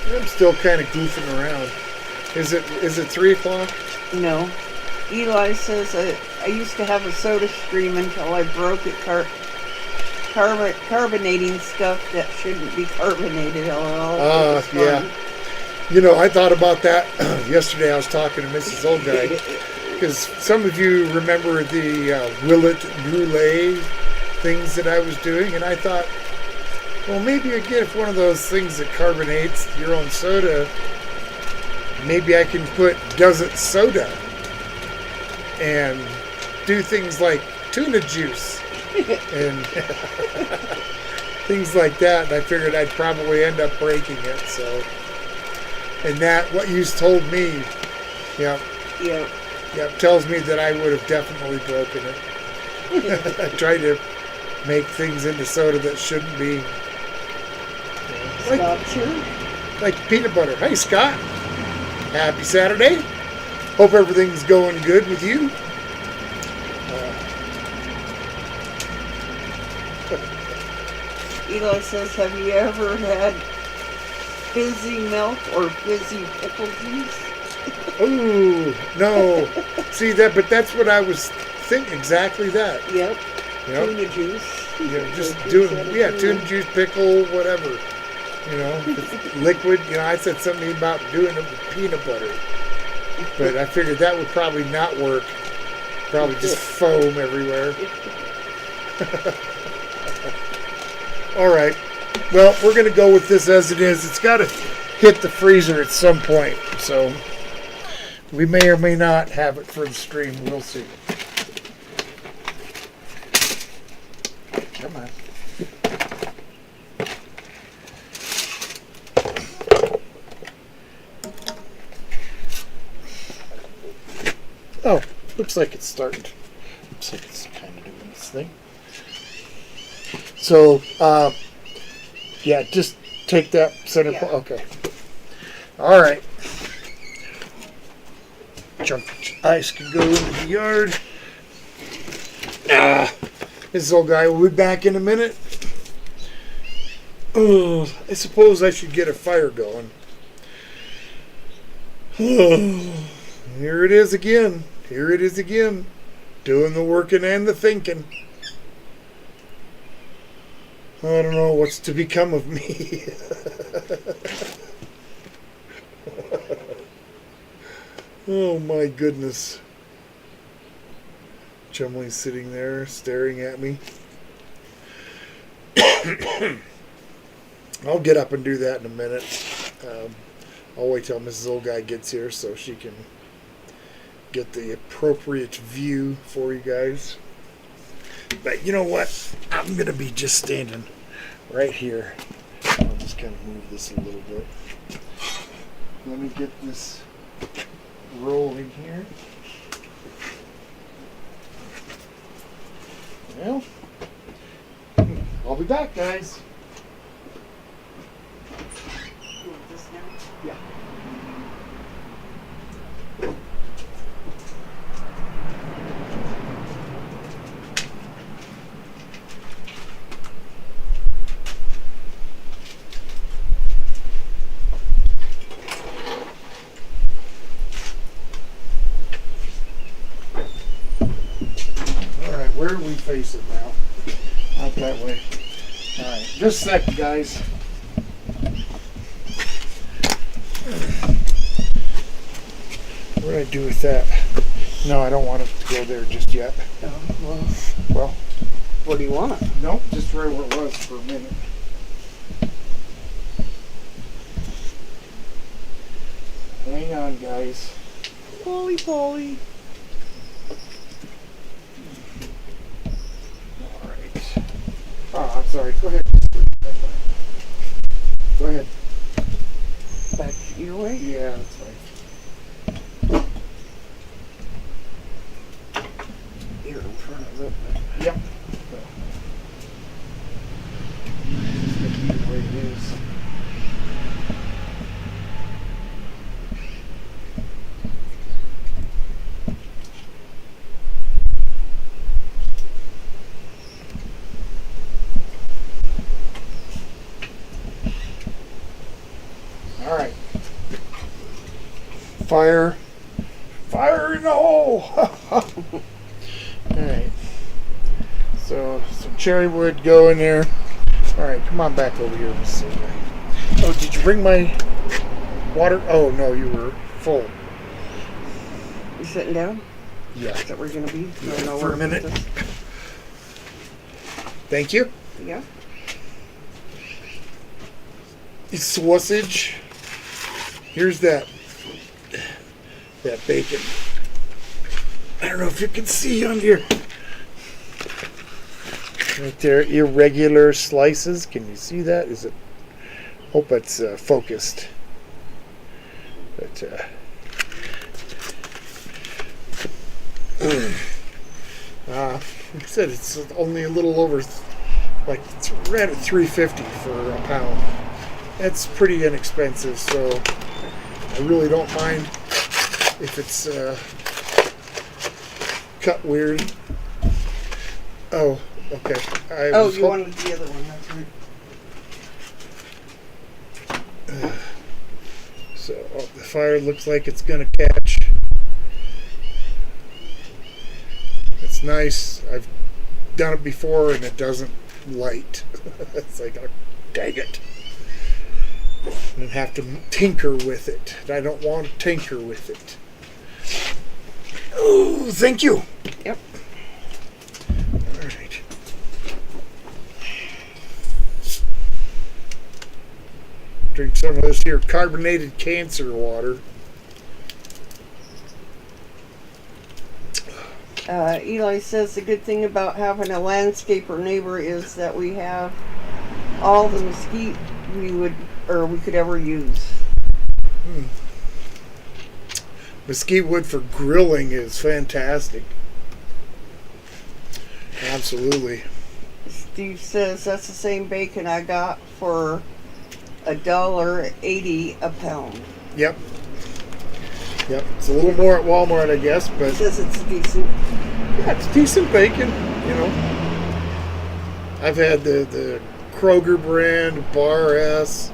I'm still kind of goofing around. Is it 3 o'clock? No. Eli says I used to have a soda stream until I broke it. Carbonating stuff that shouldn't be carbonated. Yeah. You know, I thought about that yesterday. I was talking to Mrs. Old Guy because some of you remember the Willet Brûlée things that I was doing, and I thought, well, maybe again, if one of those things that carbonates your own soda, maybe I can put Does It Soda and do things like tuna juice and things like that. And I figured I'd probably end up breaking it. So, and that what you told me, yeah, tells me that I would have definitely broken it. I tried to make things into soda that shouldn't be. Like peanut butter. Hey, Scott. Happy Saturday. Hope everything's going good with you. Eli says, have you ever had fizzy milk or fizzy pickle juice? Ooh, no. See that, but that's what I was thinking. Exactly that. Yep. Tuna juice. Yeah, just doing tuna juice, pickle, whatever. You know, it's liquid. You know, I said something about doing it with peanut butter, but I figured that would probably not work. Probably just foam everywhere. All right. Well, we're going to go with this as it is. It's got to hit the freezer at some point, so we may or may not have it for the stream. We'll see. Come on. Oh, looks like it's starting. Looks like it's kind of doing this thing. So, yeah, just take that center. Yeah. Okay. All right. Chunk of ice can go into the yard. This old guy will be back in a minute. Oh, I suppose I should get a fire going. Here it is again. Here it is again. Doing the working and the thinking. I don't know what's to become of me. Oh my goodness. Chumley's sitting there staring at me. I'll get up and do that in a minute. I'll wait till Mrs. Old Guy gets here so she can get the appropriate view for you guys. But you know what? I'm going to be just standing right here. I'll just kind of move this a little bit. Let me get this rolling here. Well, I'll be back, guys. Yeah. where are we facing now? Out that way. All right, just a second, guys. What do I do with that? No, I don't want it to go there just yet. Well, What do you want? nope, just right where it was for a minute. Hang on, guys. Polly. All right. Oh, I'm sorry. Go ahead. Go ahead. Back your way? Yeah, that's fine. You're in front of it. Yep. Just gonna keep it the way it is. All right. Fire in the hole. All right. So some cherry wood go in there. All right, come on back over here. Let's see. Oh, did you bring my water? Oh no, you were full. You sitting down? Yeah. Is that where you're gonna be? Yeah, I don't know for a where minute. this- Thank you. Yeah. It's sausage. Here's that bacon. I don't know if you can see on here. Right there, irregular slices. Can you see that? Is it? Hope it's focused. But like I said, it's only a little over, like it's right at $3.50 for a pound. That's pretty inexpensive, so I really don't mind if it's cut weird. Oh, okay. Oh, you wanted the other one. That's right. So the fire looks like it's gonna catch. It's nice. I've done it before and it doesn't light. It's like, oh, dang it. And have to tinker with it. And I don't want to tinker with it. Oh, thank you. Yep. All right. Drink some of this here carbonated cancer water. Eli says the good thing about having a landscaper neighbor is that we have all the mesquite we could ever use. Mesquite wood for grilling is fantastic. Absolutely. Steve says that's the same bacon I got for $1.80 a pound. Yep. Yep. It's a little more at Walmart, I guess, He but says it's decent. yeah, it's decent bacon, you know. I've had the Kroger brand, Bar S.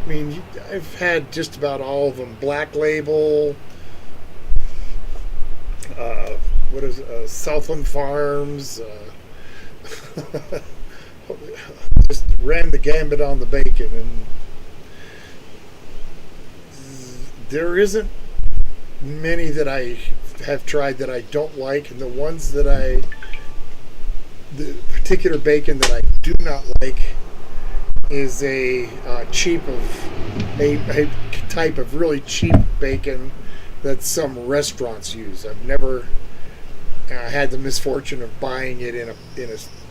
I mean, I've had just about all of them. Black Label, what is it, Southland Farms. Just ran the gambit on the bacon, and there isn't many that I have tried that I don't like, and the ones that the particular bacon that I do not like is a type of really cheap bacon that some restaurants use. I've never had the misfortune of buying it in a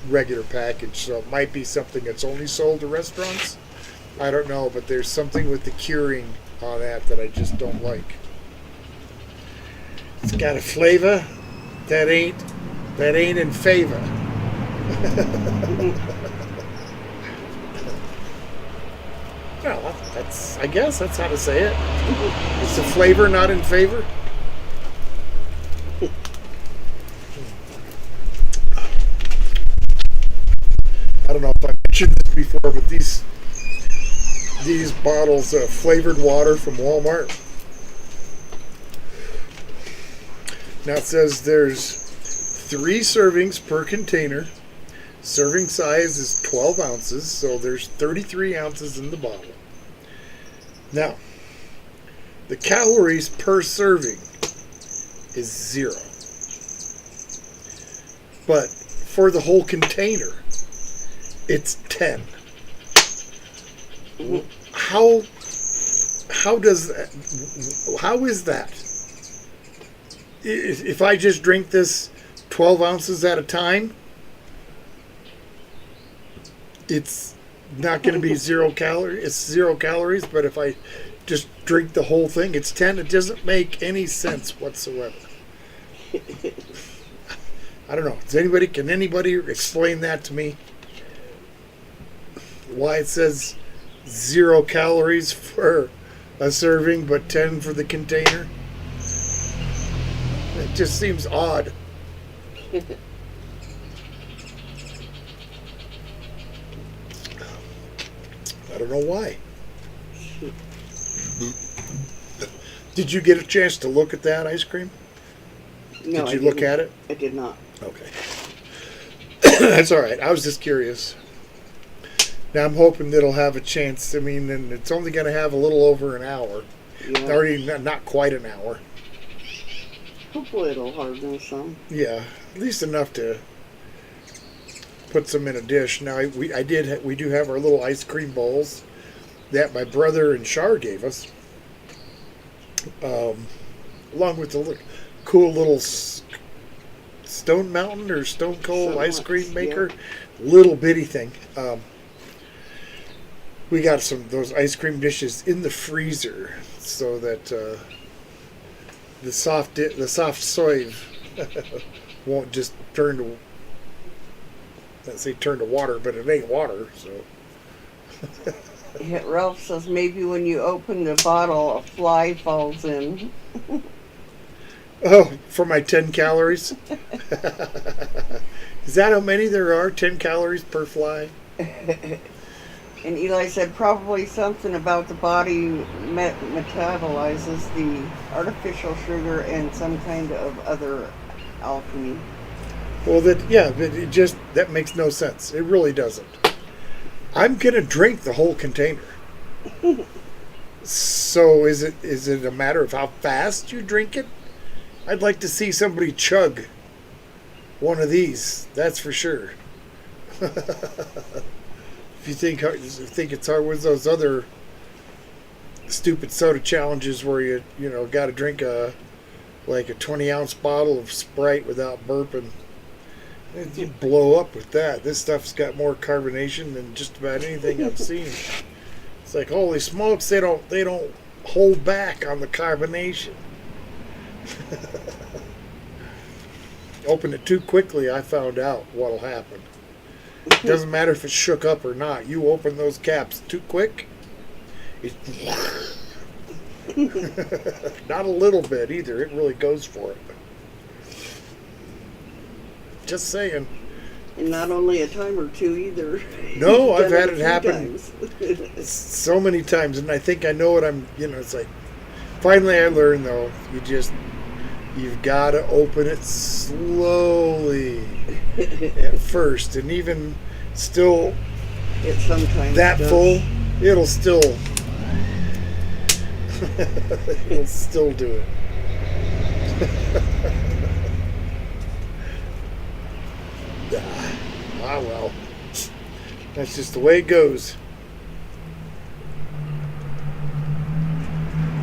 regular package, so it might be something that's only sold to restaurants. I don't know, but there's something with the curing on that I just don't like. It's got a flavor that ain't in favor. Well, I guess that's how to say it. It's a flavor not in favor. I don't know if I mentioned this before, but these bottles of flavored water from Walmart. Now it says there's 3 servings per container. Serving size is 12 ounces, so there's 33 ounces in the bottle. Now, the calories per serving is 0. But for the whole container, it's 10. How is that? If I just drink this 12 ounces at a time, it's not going to be 0 calories. It's 0 calories, but if I just drink the whole thing, it's 10. It doesn't make any sense whatsoever. I don't know. Can anybody explain that to me? Why it says 0 calories for a serving, but 10 for the container? It just seems odd. I don't know why. Did you get a chance to look at that ice cream? No, Did you look at it? I did not. Okay. That's all right. I was just curious. Now I'm hoping that it'll have a chance. I mean, and it's only going to have a little over an hour. Yeah. Already not quite an hour. Hopefully it'll harden some. Yeah, at least enough to put some in a dish. Now we do have our little ice cream bowls that my brother and Shar gave us, along with the cool little Stone Mountain or Stone Cold ice cream maker, little bitty thing. We got some of those ice cream dishes in the freezer so that the soft soy won't just turn to, let's say turn to water, but it ain't water. So Yeah, Ralph says maybe when you open the bottle, a fly falls in. Oh, for my 10 calories? Is that how many there are? 10 calories per fly? And Eli said probably something about the body metabolizes the artificial sugar and some kind of other alchemy. Well, but that makes no sense. It really doesn't. I'm gonna drink the whole container. So is it a matter of how fast you drink it? I'd like to see somebody chug one of these. That's for sure. If you think it's hard with those other stupid soda challenges where you got to drink a 20-ounce bottle of Sprite without burping, you blow up with that. This stuff's got more carbonation than just about anything I've seen. It's like, holy smokes, they don't hold back on the carbonation. Open it too quickly, I found out what'll happen. It doesn't matter if it's shook up or not. You open those caps too quick, not a little bit either. It really goes for it. Just saying. And not only a time or two either. No, You've I've done had a it few happen times. so many times, and I think I know what it's like. Finally I learned, though, you've got to open it slowly at first, and even still It sometimes that does. full, it'll still do it. Ah, well, that's just the way it goes.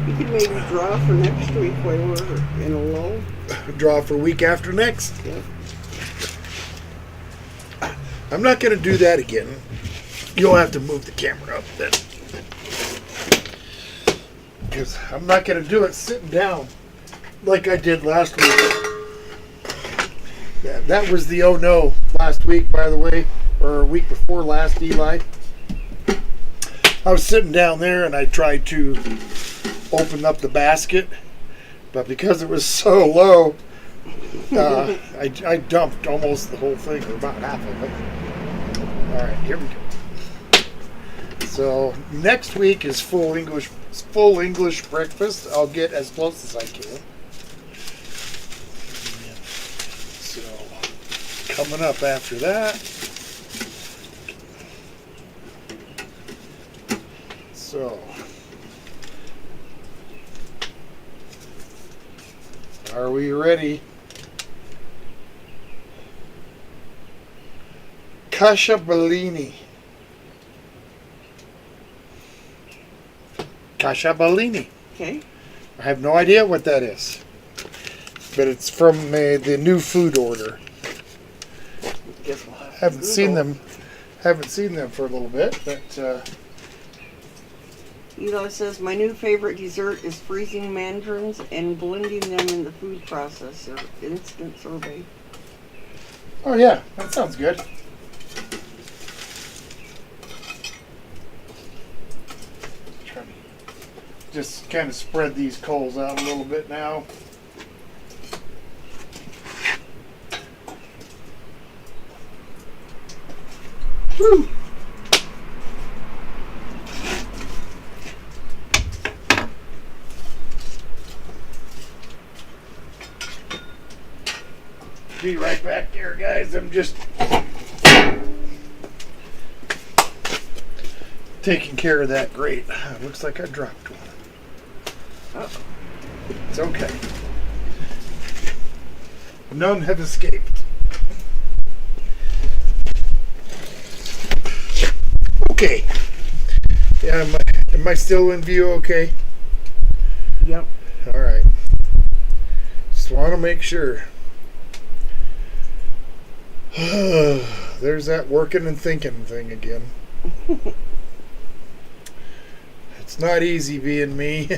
You could maybe draw for next week while we're in a lull. Draw for week after next. Yeah. I'm not going to do that again. You'll have to move the camera up then. Because I'm not going to do it sitting down like I did last week. Yeah, that was the oh no last week, by the way, or a week before last, Eli. I was sitting down there and I tried to open up the basket, but because it was so low, I dumped almost the whole thing, or about half of it. All right, here we go. So next week is full English breakfast. I'll get as close as I can. So coming up after that. So, are we ready? Kasha Bellini. Kasha Bellini. Okay. I have no idea what that is, but it's from the new food order. Guess we'll have to Haven't seen Google. them. Haven't seen them for a little bit, but Eli says, my new favorite dessert is freezing mandarins and blending them in the food processor. Instant sorbet. oh yeah, that sounds good. Trying to just kind of spread these coals out a little bit now. Woo. Be right back there, guys. I'm just taking care of that grate. Looks like I dropped one. Uh-oh. It's okay. None have escaped. Okay. Yeah, am I still in view okay? Yep. All right. Just want to make sure. There's that working and thinking thing again. It's not easy being me.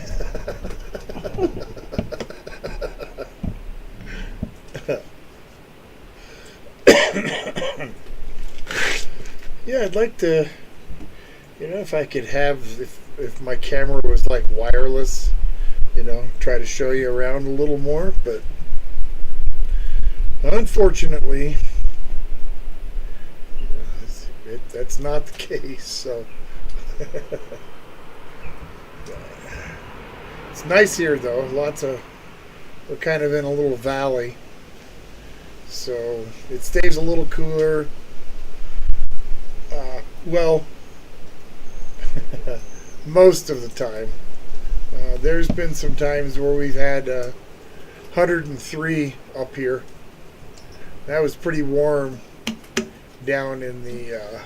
Yeah, I'd like to, if I could have, if my camera was like wireless, try to show you around a little more, but unfortunately, that's not the case, so. It's nice here though, we're kind of in a little valley, so it stays a little cooler. Well, most of the time. There's been some times where we've had 103 up here. That was pretty warm down in the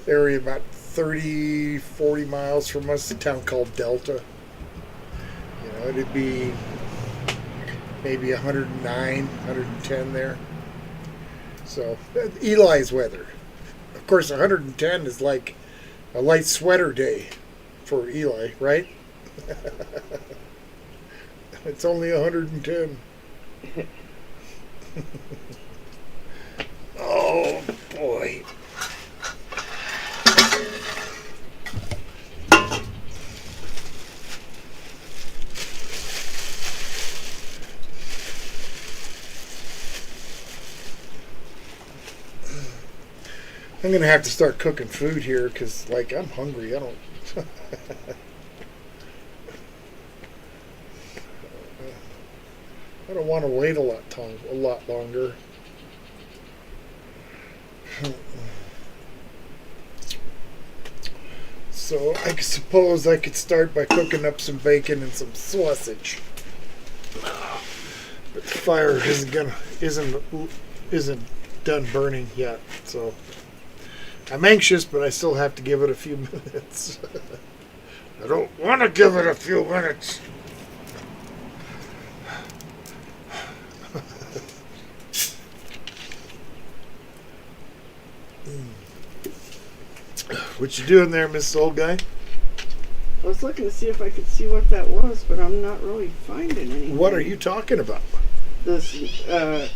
area about 30, 40 miles from us, a town called Delta. It'd be maybe 109, 110 there. So, Eli's weather. Of course, 110 is like a light sweater day for Eli, right? It's only 110. Oh, boy. I'm going to have to start cooking food here because, I'm hungry. I don't want to wait a lot longer. So I suppose I could start by cooking up some bacon and some sausage. But the fire isn't done burning yet, so I'm anxious, but I still have to give it a few minutes. I don't want to give it a few minutes. What you doing there, Miss Old Guy? I was looking to see if I could see what that was, but I'm not really finding anything. What are you talking about? This,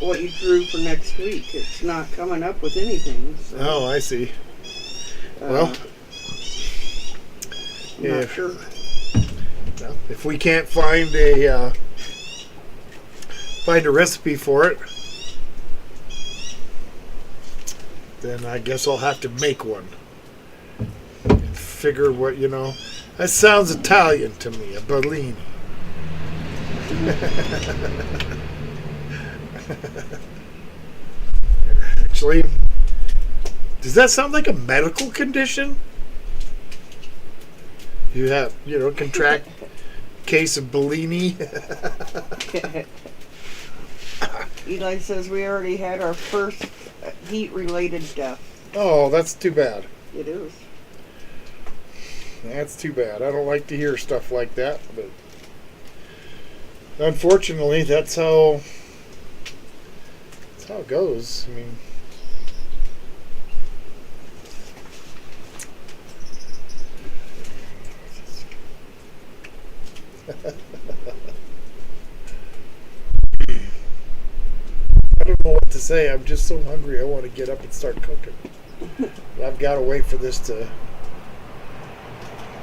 what you drew for next week. It's not coming up with anything. So, Oh, I see. Well, I'm not sure. Well, if we can't find a recipe for it, then I guess I'll have to make one. And figure what, that sounds Italian to me, a Bellini. seriously, does that sound like a medical condition? You have, contract case of Bellini. Eli says we already had our first heat-related death. Oh, that's too bad. It is. That's too bad. I don't like to hear stuff like that, but unfortunately, that's how it goes. I mean, I don't know what to say. I'm just so hungry. I want to get up and start cooking. I've got to wait for this to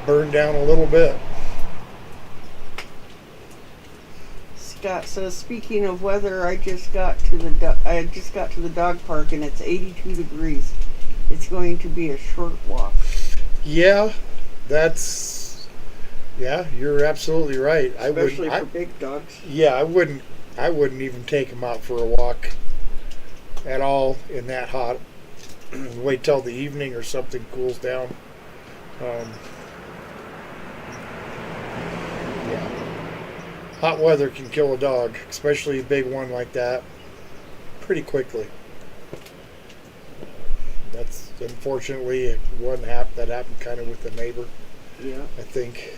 burn down a little bit. Scott says, speaking of weather, I just got to the dog park and it's 82 degrees. It's going to be a short walk. Yeah, you're absolutely right. Especially for big dogs. Yeah, I wouldn't even take them out for a walk at all in that hot. Wait till the evening or something cools down. Yeah. Hot weather can kill a dog, especially a big one like that, pretty quickly. That's unfortunately that happened kind of with the neighbor. Yeah. I think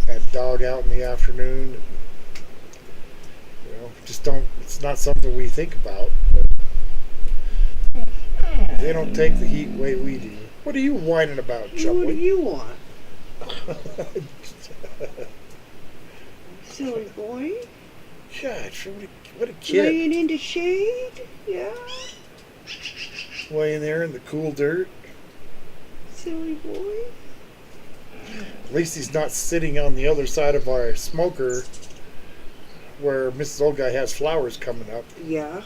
had a dog out in the afternoon. Just don't. It's not something we think about. But they don't take the heat the way we do. What are you whining about, Chumley? What do you want? Silly boy. Gosh, what a kid. Laying in the shade? Yeah. Laying there in the cool dirt. Silly boy. At least he's not sitting on the other side of our smoker where Mrs. Old Guy has flowers coming up. Yeah.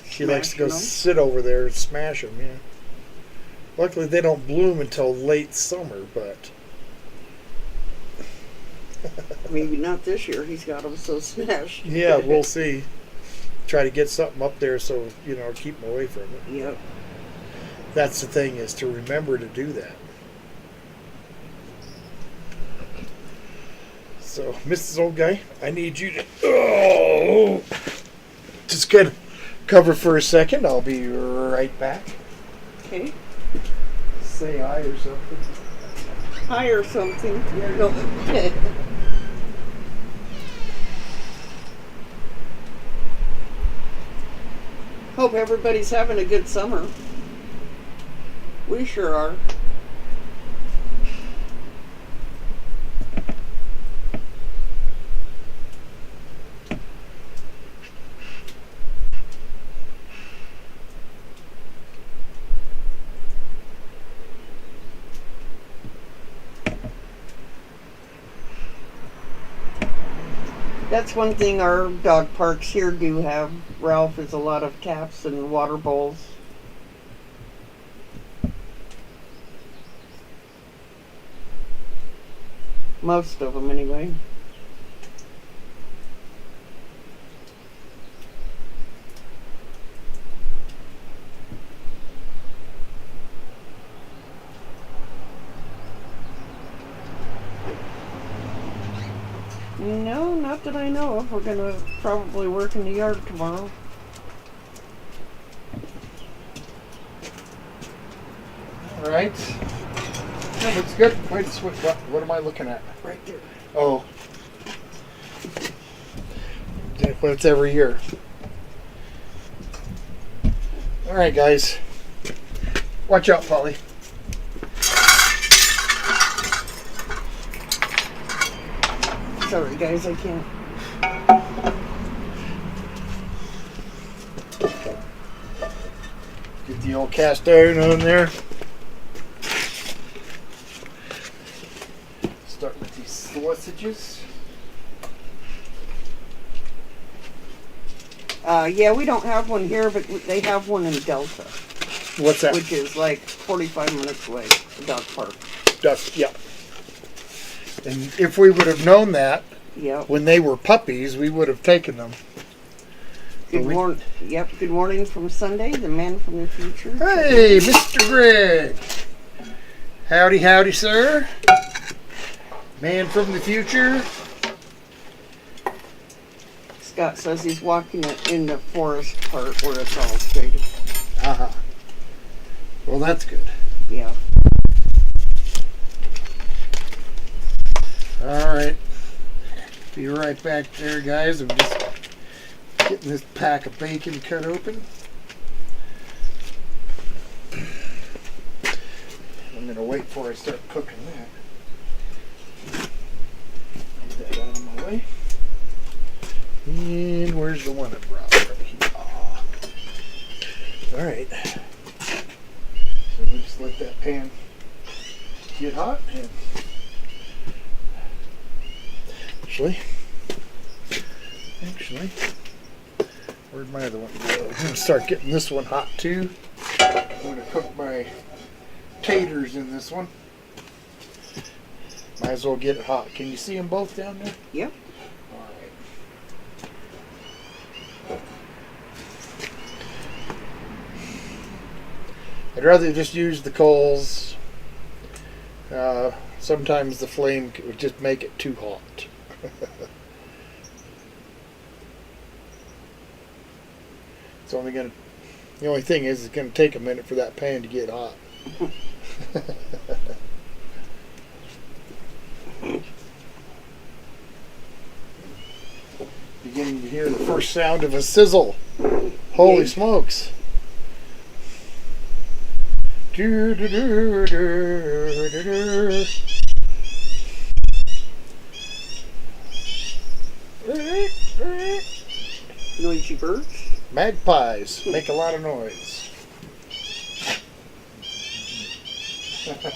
She likes to go sit over there and smash them, yeah. Luckily, they don't bloom until late summer, but... Maybe not this year. He's got them so smashed. Yeah, we'll see. Try to get something up there so, keep them away from it. Yep. That's the thing, is to remember to do that. So, Mrs. Old Guy, I need you to... Just gonna cover for a second. I'll be right back. Okay. Say hi or something. Hi or something. Yeah, no. Hope everybody's having a good summer. We sure are. That's one thing our dog parks here do have, Ralph, is a lot of taps and water bowls. Most of them, anyway. No, not that I know of. We're going to probably work in the yard tomorrow. All right. That looks good. Wait, what am I looking at? Right there. Oh. Well, it's every year. All right, guys. Watch out, Polly. Sorry, guys, I can't. Get the old cast iron on there. Start with these sausages. Yeah, we don't have one here, but they have one in Delta, What's that? which is like 45 minutes away, the dog park. Yeah. And if we would have known that Yep. when they were puppies, we would have taken them. Good morning. Yep. Good morning from Sunday, the man from the future. Hey, Mr. Greg. Howdy, howdy, sir. Man from the future. Scott says he's walking in the forest part where it's all shaded. Uh-huh. Well, that's good. Yeah. All right. Be right back there, guys. I'm just getting this pack of bacon cut open. I'm going to wait before I start cooking that. Get that out of my way. And where's the one I brought from here? Aw. All right. So we'll just let that pan get hot. And actually, where'd my other one go? I'm going to start getting this one hot too. I'm going to cook my taters in this one. Might as well get it hot. Can you see them both down there? Yep. All right. I'd rather just use the coals. Sometimes the flame would just make it too hot. It's only gonna. The only thing is, it's gonna take a minute for that pan to get hot. Beginning to hear the first sound of a sizzle. Holy Yay. smokes! Do, do, do, do, do, do. Noisy birds. Magpies make a lot of noise.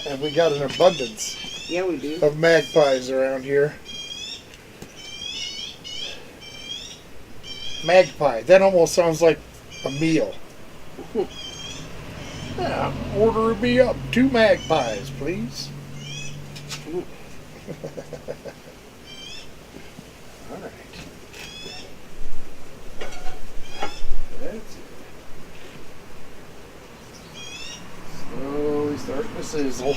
And we got an abundance Yeah, we do. of magpies around here. Magpie. That almost sounds like a meal. Yeah, order me up 2 magpies, please. All right. That's it. Slowly starting to sizzle.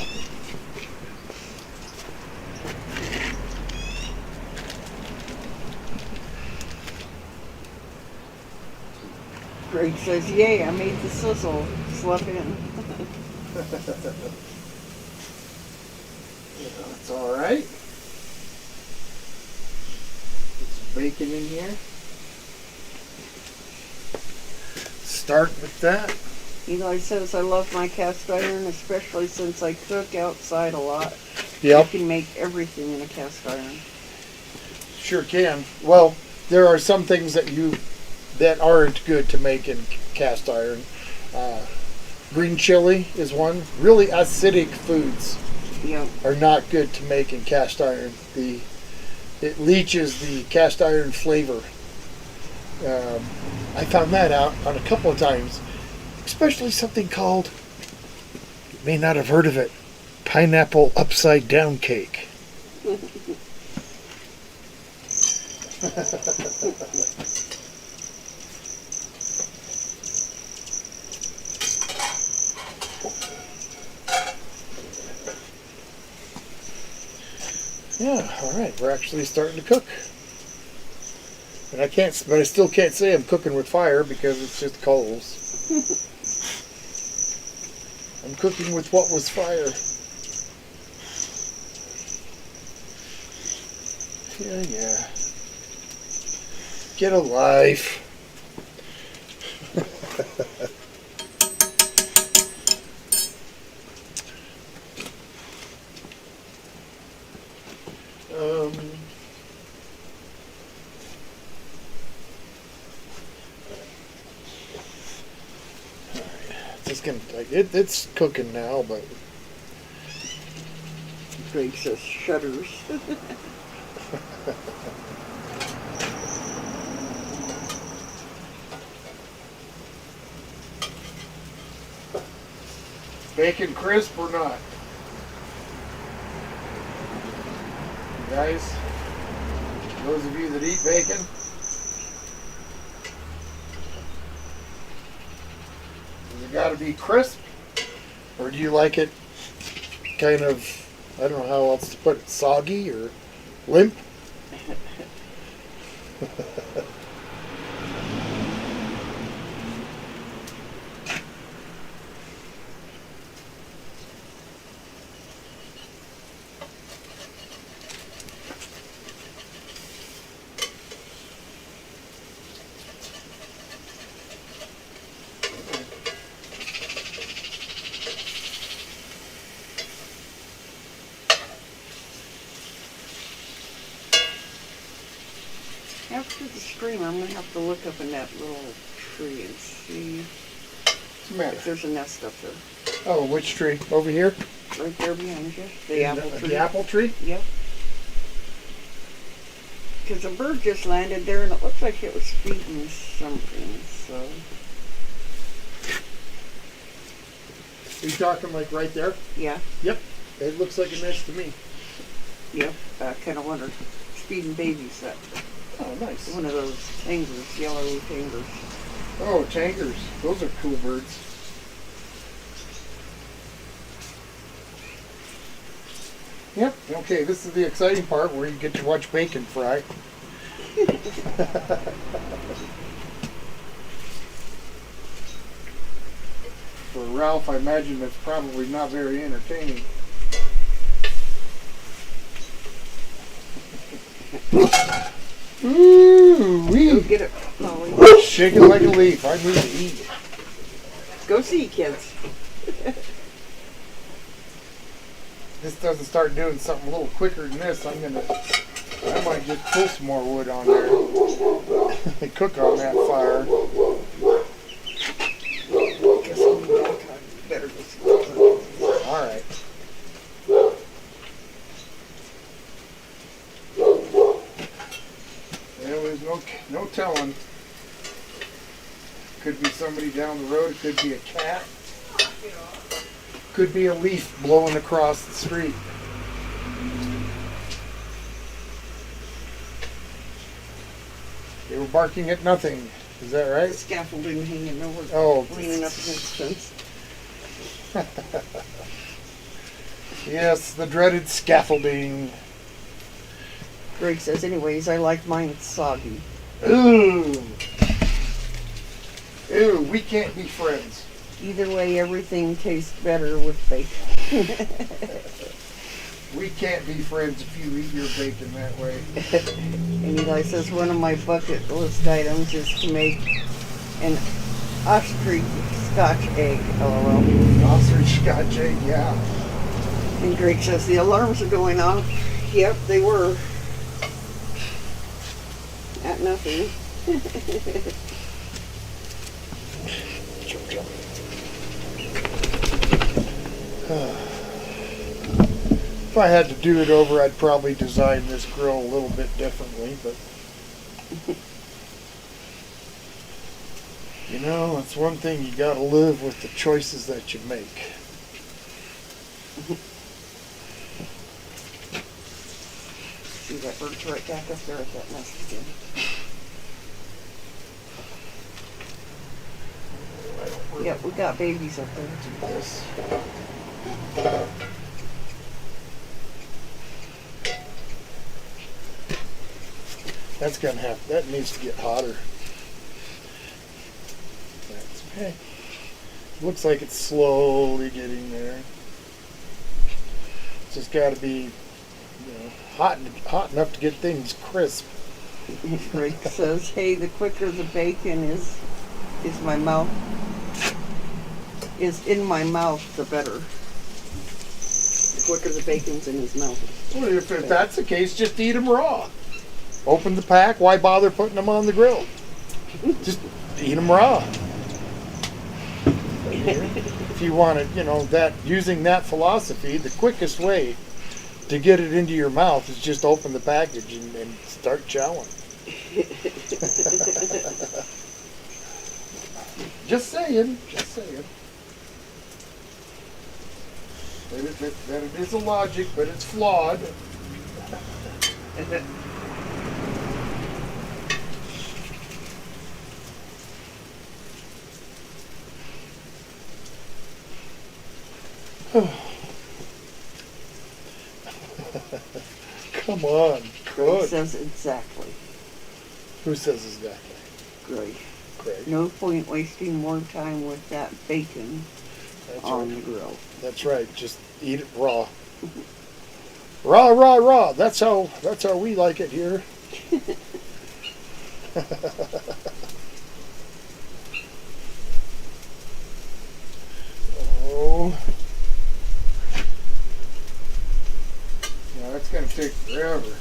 Greg says, "Yay! I made the sizzle. Slept in." Yeah, that's all right. Put some bacon in here. Start with that. Eli says, "I love my cast iron, especially since I cook outside a lot. Yep, You can make everything in a cast iron." sure can. Well, there are some things that aren't good to make in cast iron. Green chili is one. Really acidic foods Yep. are not good to make in cast iron. It leaches the cast iron flavor. I found that out on a couple of times, especially something called, you may not have heard of it, pineapple upside down cake. Yeah, all right, we're actually starting to cook. And I still can't say I'm cooking with fire because it's just coals. I'm cooking with what was fire. Yeah. Get a life. Just gonna it's cooking now, but Greg says, "Shudders." bacon crisp or not? You guys, those of you that eat bacon, Does it got to be crisp? Or do you like it kind of, I don't know how else to put it, soggy or limp? After the stream, I'm gonna have to look up in that little tree and see What's the matter? if there's a nest up there. Oh, which tree? Over here? Right there behind you. The apple tree. The apple tree? Yep. Because a bird just landed there and it looked like it was feeding something, so. Are you talking like right there? Yeah, Yep. It looks like a nest to me. yep. I kind of wondered. It's feeding babies, that. Oh, nice. One of those tangers, yellow tangers. Oh, tangers. Those are cool birds. Yep. Okay, this is the exciting part where you get to watch bacon fry. For Ralph, I imagine that's probably not very entertaining. Ooh, Go wee. get it, Polly. Shake it like a leaf. I need to eat. Go see, kids. This doesn't start doing something a little quicker than this, I might just pull some more wood on there and cook on that fire. Guess I'll be back. I better go see. All right. There was no telling. Could be somebody down the road. It could be a cat. Could be a leaf blowing across the street. They were barking at nothing. Is that The right? scaffolding hanging over, Oh. leaning up against the fence. Yes, the dreaded scaffolding. Greg says, anyways, I like mine soggy. Ooh. Ooh, we can't be friends. Either way, everything tastes better with bacon. We can't be friends if you eat your bacon that way. And Eli says, one of my bucket list items is to make an ostrich scotch egg, LOL. Ostrich scotch egg, yeah. And Greg says, the alarms are going off. Yep, they were. At nothing. If I had to do it over, I'd probably design this grill a little bit differently, but you know, it's one thing, you gotta live with the choices that you make. See, that bird's right back up there at that nest again. Yep, we got babies up there. This. That needs to get hotter. That's okay. Looks like it's slowly getting there. It's just got to be, hot enough to get things crisp. Greg says, hey, the quicker the bacon is my mouth, is in my mouth, the better. The quicker the bacon's in his mouth. Well, if that's the case, just eat them raw. Open the pack. Why bother putting them on the grill? Just eat them raw. If you want it, using that philosophy, the quickest way to get it into your mouth is just open the package and start chowing. Just saying. That it is a logic, but it's flawed. Come on, Greg good. says exactly. Who says exactly? Greg. Craig. No point wasting more time with that bacon That's on right. the grill. That's right. Just eat it raw. Raw, raw, raw. That's how we like it here. Oh. Yeah, that's gonna take forever.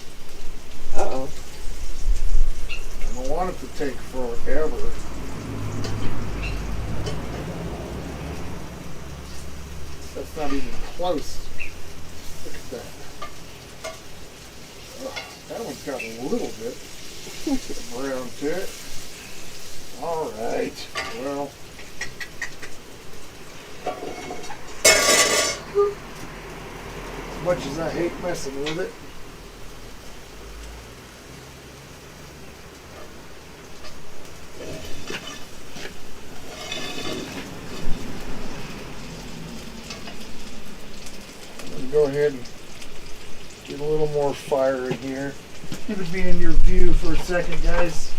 Uh-oh. I don't want it to take forever. That's not even close. Look at that. Oh, that one's got a little bit brown to it. All right. Well. As much as I hate messing with it. Go ahead and get a little more fire in here. Give it be in your view for a second, guys.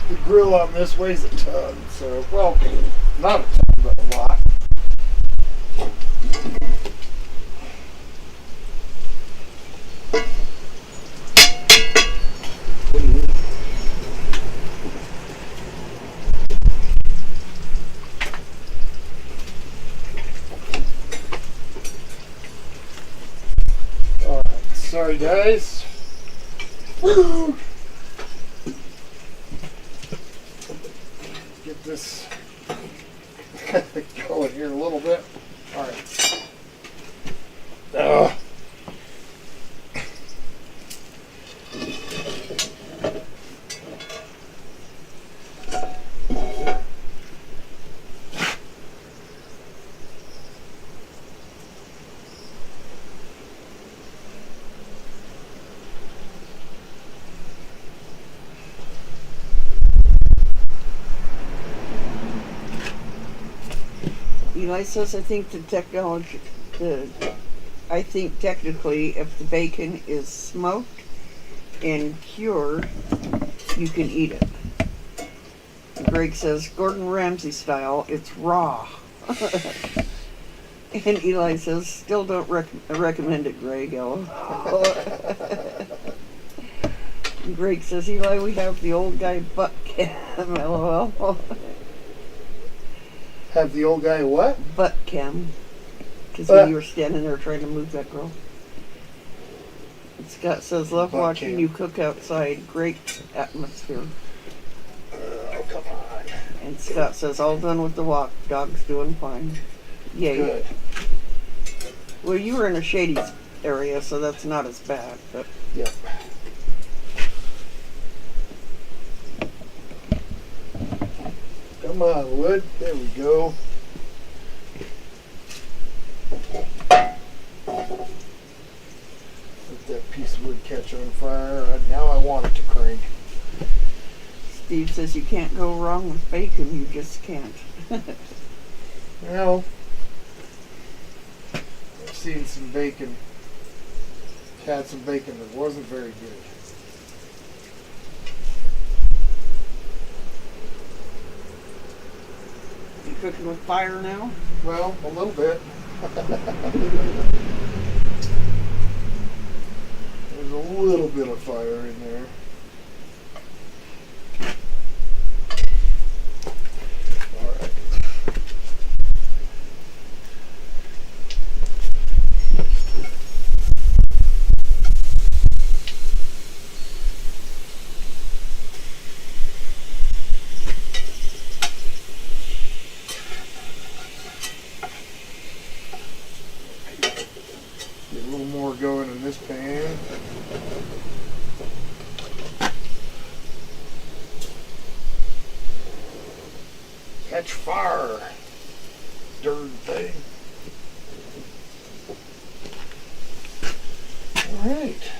The grill on this weighs a ton, so, well, not a ton, but a lot. Sorry, guys. Woo! Get this going here a little bit. All right. Eli says, I think technically if the bacon is smoked and cured, you can eat it. Greg says, Gordon Ramsay style, it's raw. And Eli says, still don't recommend it, Greg. Greg says, Eli, we have the old guy butt cam, LOL. Have the old guy what? Butt cam. Because when you were standing there trying to move that girl. And Scott says, love Butt watching cam. you cook outside. Great atmosphere. Oh, come on. And Scott says, all done with the walk. Dog's doing fine. Yay. Good. Well, you were in a shady area, so that's not as bad. But Yep. Come on, wood. There we go. Let that piece of wood catch on fire. Now I want it to crank. Steve says, you can't go wrong with bacon. You just can't. Well, I've seen some bacon. Had some bacon that wasn't very good. You cooking with fire now? Well, a little bit. There's a little bit of fire in there. All right. Get a little more going in this pan. Catch fire, darn thing. All right.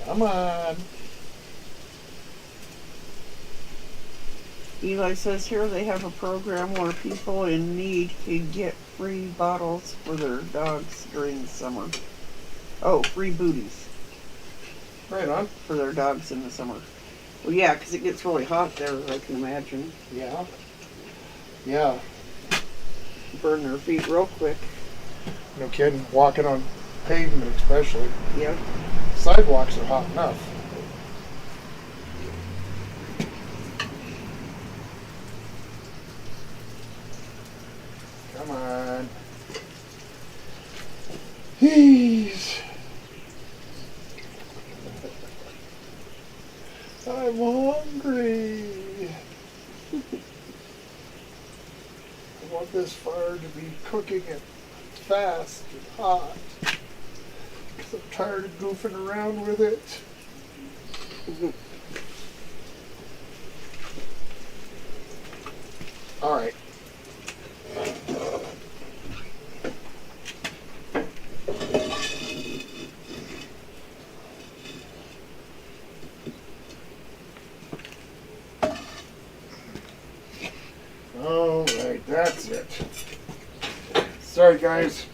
Come on. Eli says here they have a program where people in need can get free bottles for their dogs during the summer. Oh, free booties Right on. for their dogs in the summer. Well, yeah, because it gets really hot there, I can imagine. Yeah. Yeah. Burn their feet real quick. No kidding. Walking on pavement, especially. Yep. Sidewalks are hot enough. Come on. He's. I'm hungry. I want this fire to be cooking it fast and hot. Because I'm tired of goofing around with it. All right. All right, that's it. Sorry, guys.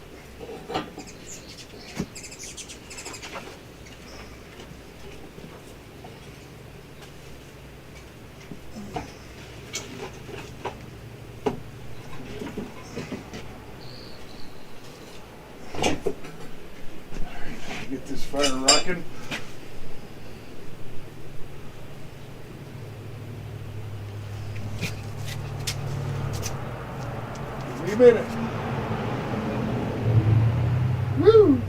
Get this fire rocking. Give me a minute. Woo!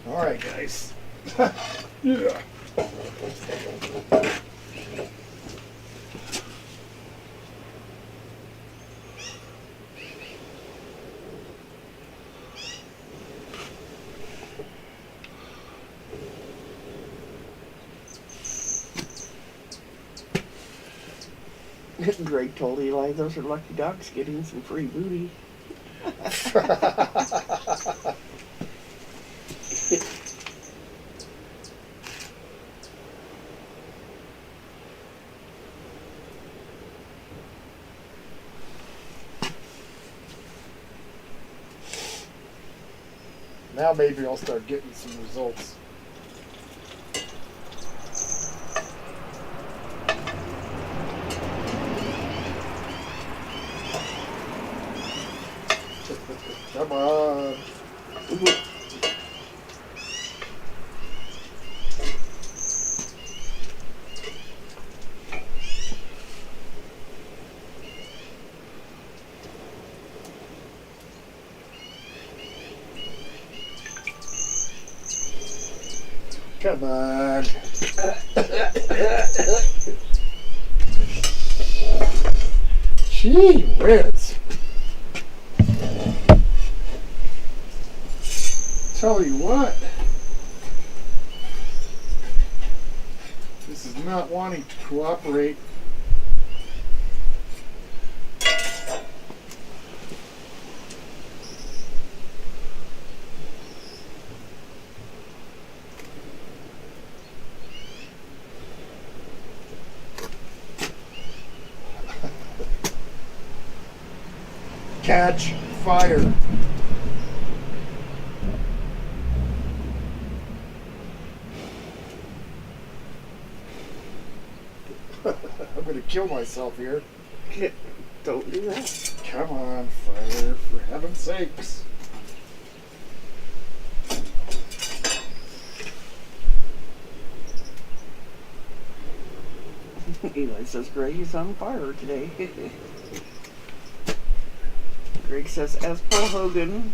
All right, guys. Yeah. Greg told Eli those are lucky dogs getting some free booty. Now maybe I'll start getting some results. Come on. Come on. Gee whiz. Tell you what. This is not wanting to cooperate. Catch fire. I'm going to kill myself here. Don't do that. Come on, fire, for heaven's sakes. Eli says Greg is on fire today. Greg says, as Paul Hogan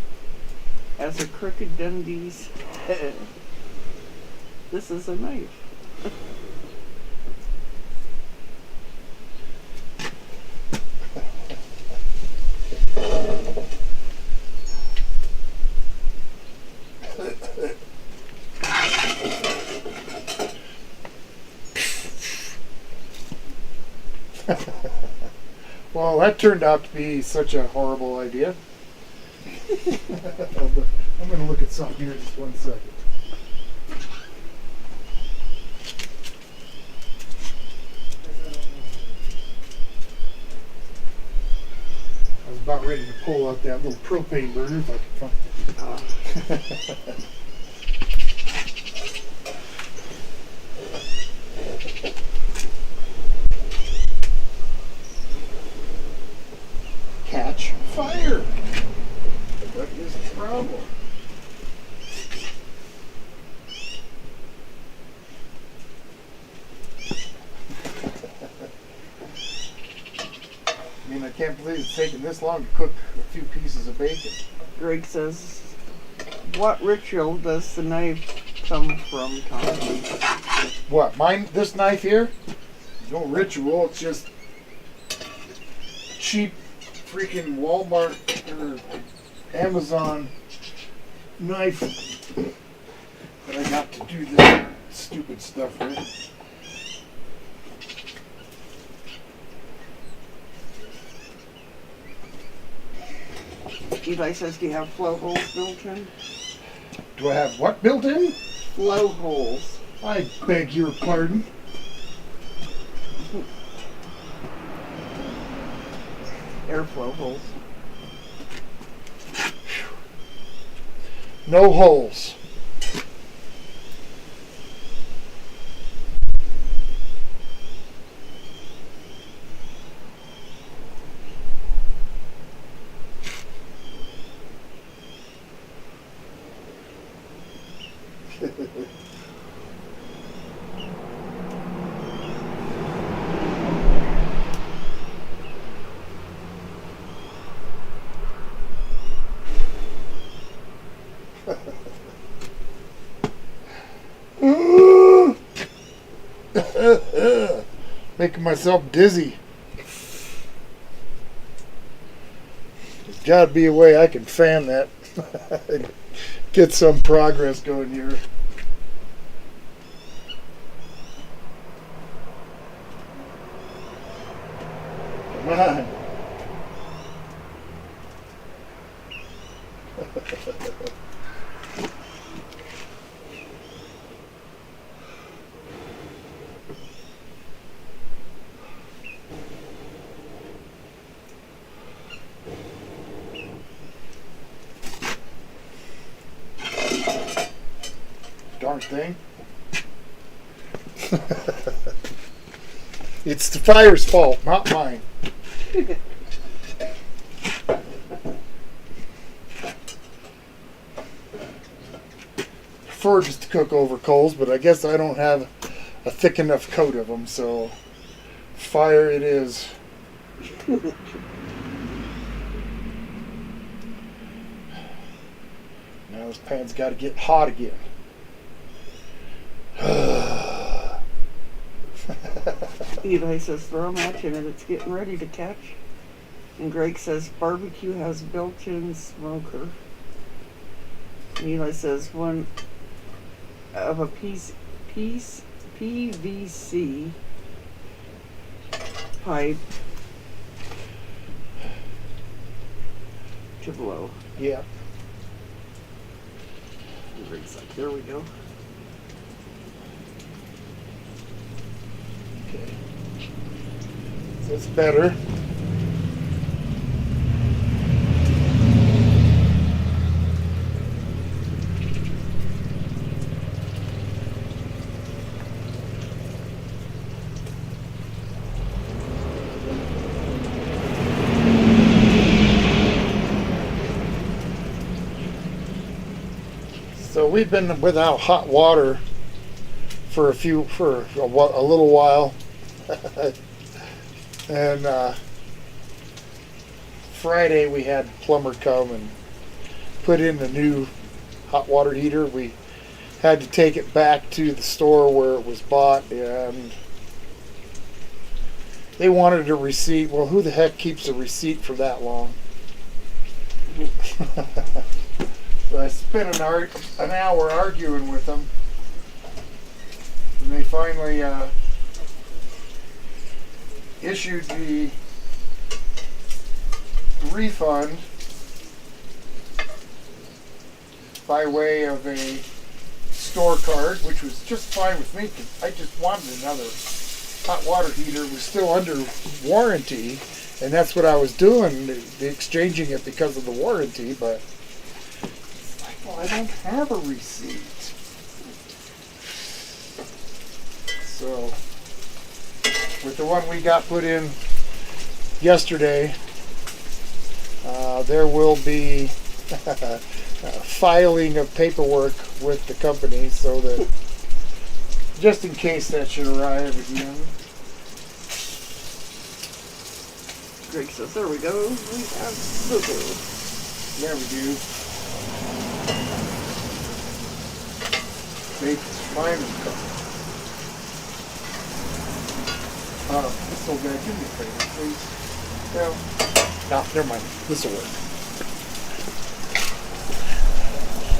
as a crooked Dundee's. This is a knife. Well, that turned out to be such a horrible idea. I'm going to look at something here just one second. I was about ready to pull out that little propane burner if I could find it. Catch fire. What is the problem? I mean, I can't believe it's taken this long to cook a few pieces of bacon. Greg says, what ritual does the knife come from, Tom? What, mine, this knife here? No ritual, it's just cheap freaking Walmart or Amazon knife that I got to do this stupid stuff with. Eli says, do you have flow holes built in? Do I have what built in? Flow holes. I beg your pardon. Airflow holes. No holes. Making myself dizzy. There's got to be a way I can fan that. Get some progress going here. Come on. Darn thing. It's the fire's fault, not mine. Prefer just to cook over coals, but I guess I don't have a thick enough coat of them, so fire it is. Now this pan's got to get hot again. Eli says, throw a match in it, it's getting ready to catch. And Greg says, barbecue has built-in smoker. And Eli says, one of a piece PVC pipe to blow. Yeah. And Greg's like, there we go. Okay. That's better. So we've been without hot water for a little while. And Friday we had plumber come and put in a new hot water heater. We had to take it back to the store where it was bought, and they wanted a receipt. Well, who the heck keeps a receipt for that long? So I spent an hour arguing with them, and they finally issued the refund by way of a store card, which was just fine with me because I just wanted another hot water heater. It was still under warranty, and that's what I was doing, the exchanging it because of the warranty. But it's like, well, I don't have a receipt. So with the one we got put in yesterday, there will be filing of paperwork with the company so that just in case that should arrive again. Greg says, there we go. We have boo-boo. There we do. Bacon's fine and cooked. This old guy, give me a favor, please. No, never mind. This will work.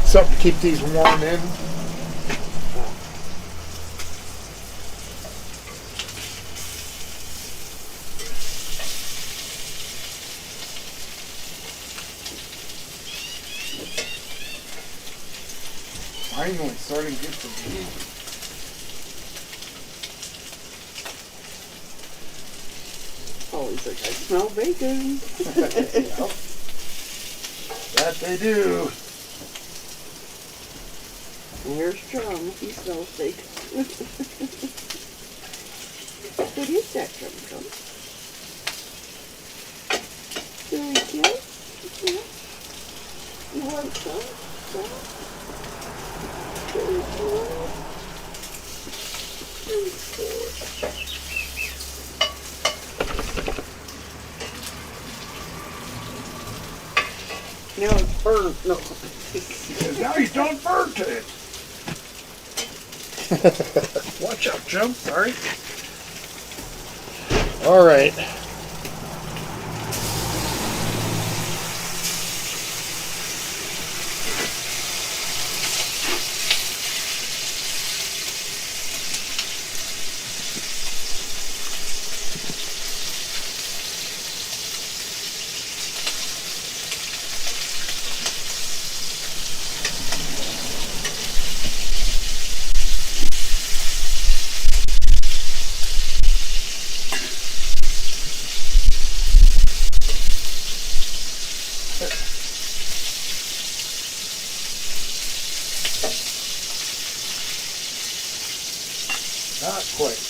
Something to keep these warm in. Finally starting to get some heat. Oh, he's like, I smell bacon. Yep. That they do. And here's Chum. He smells bacon. What is that, Chum? There we go. Yeah. You want some? There we go. There we go. Now it's burnt. No. Now you don't burn it. Watch out, Jim. Sorry. All right. Not quite.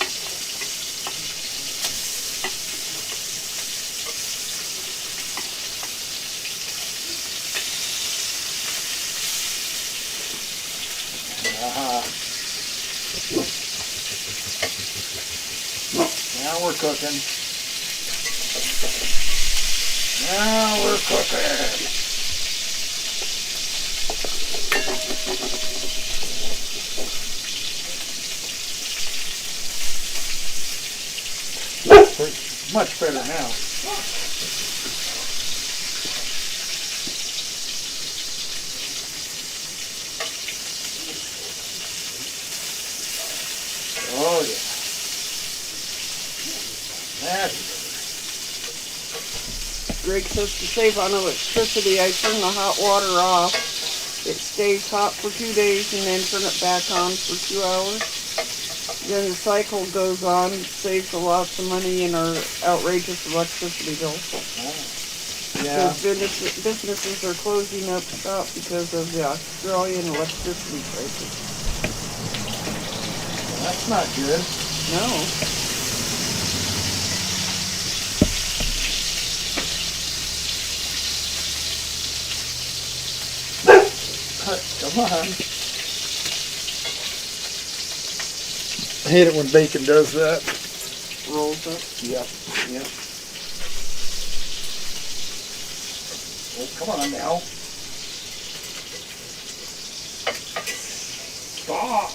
Now we're cooking. Now we're cooking. Much better now. Oh yeah. That's better. Greg says to save on electricity, I turn the hot water off. It stays hot for 2 days and then turn it back on for 2 hours. Then the cycle goes on, saves a lot of money in our outrageous electricity bills. Yeah. So businesses are closing up shop because of the Australian electricity prices. That's not good. No. Come on. I hate it when bacon does that. Rolls up. Yep, yep. Oh, come on now. Stop.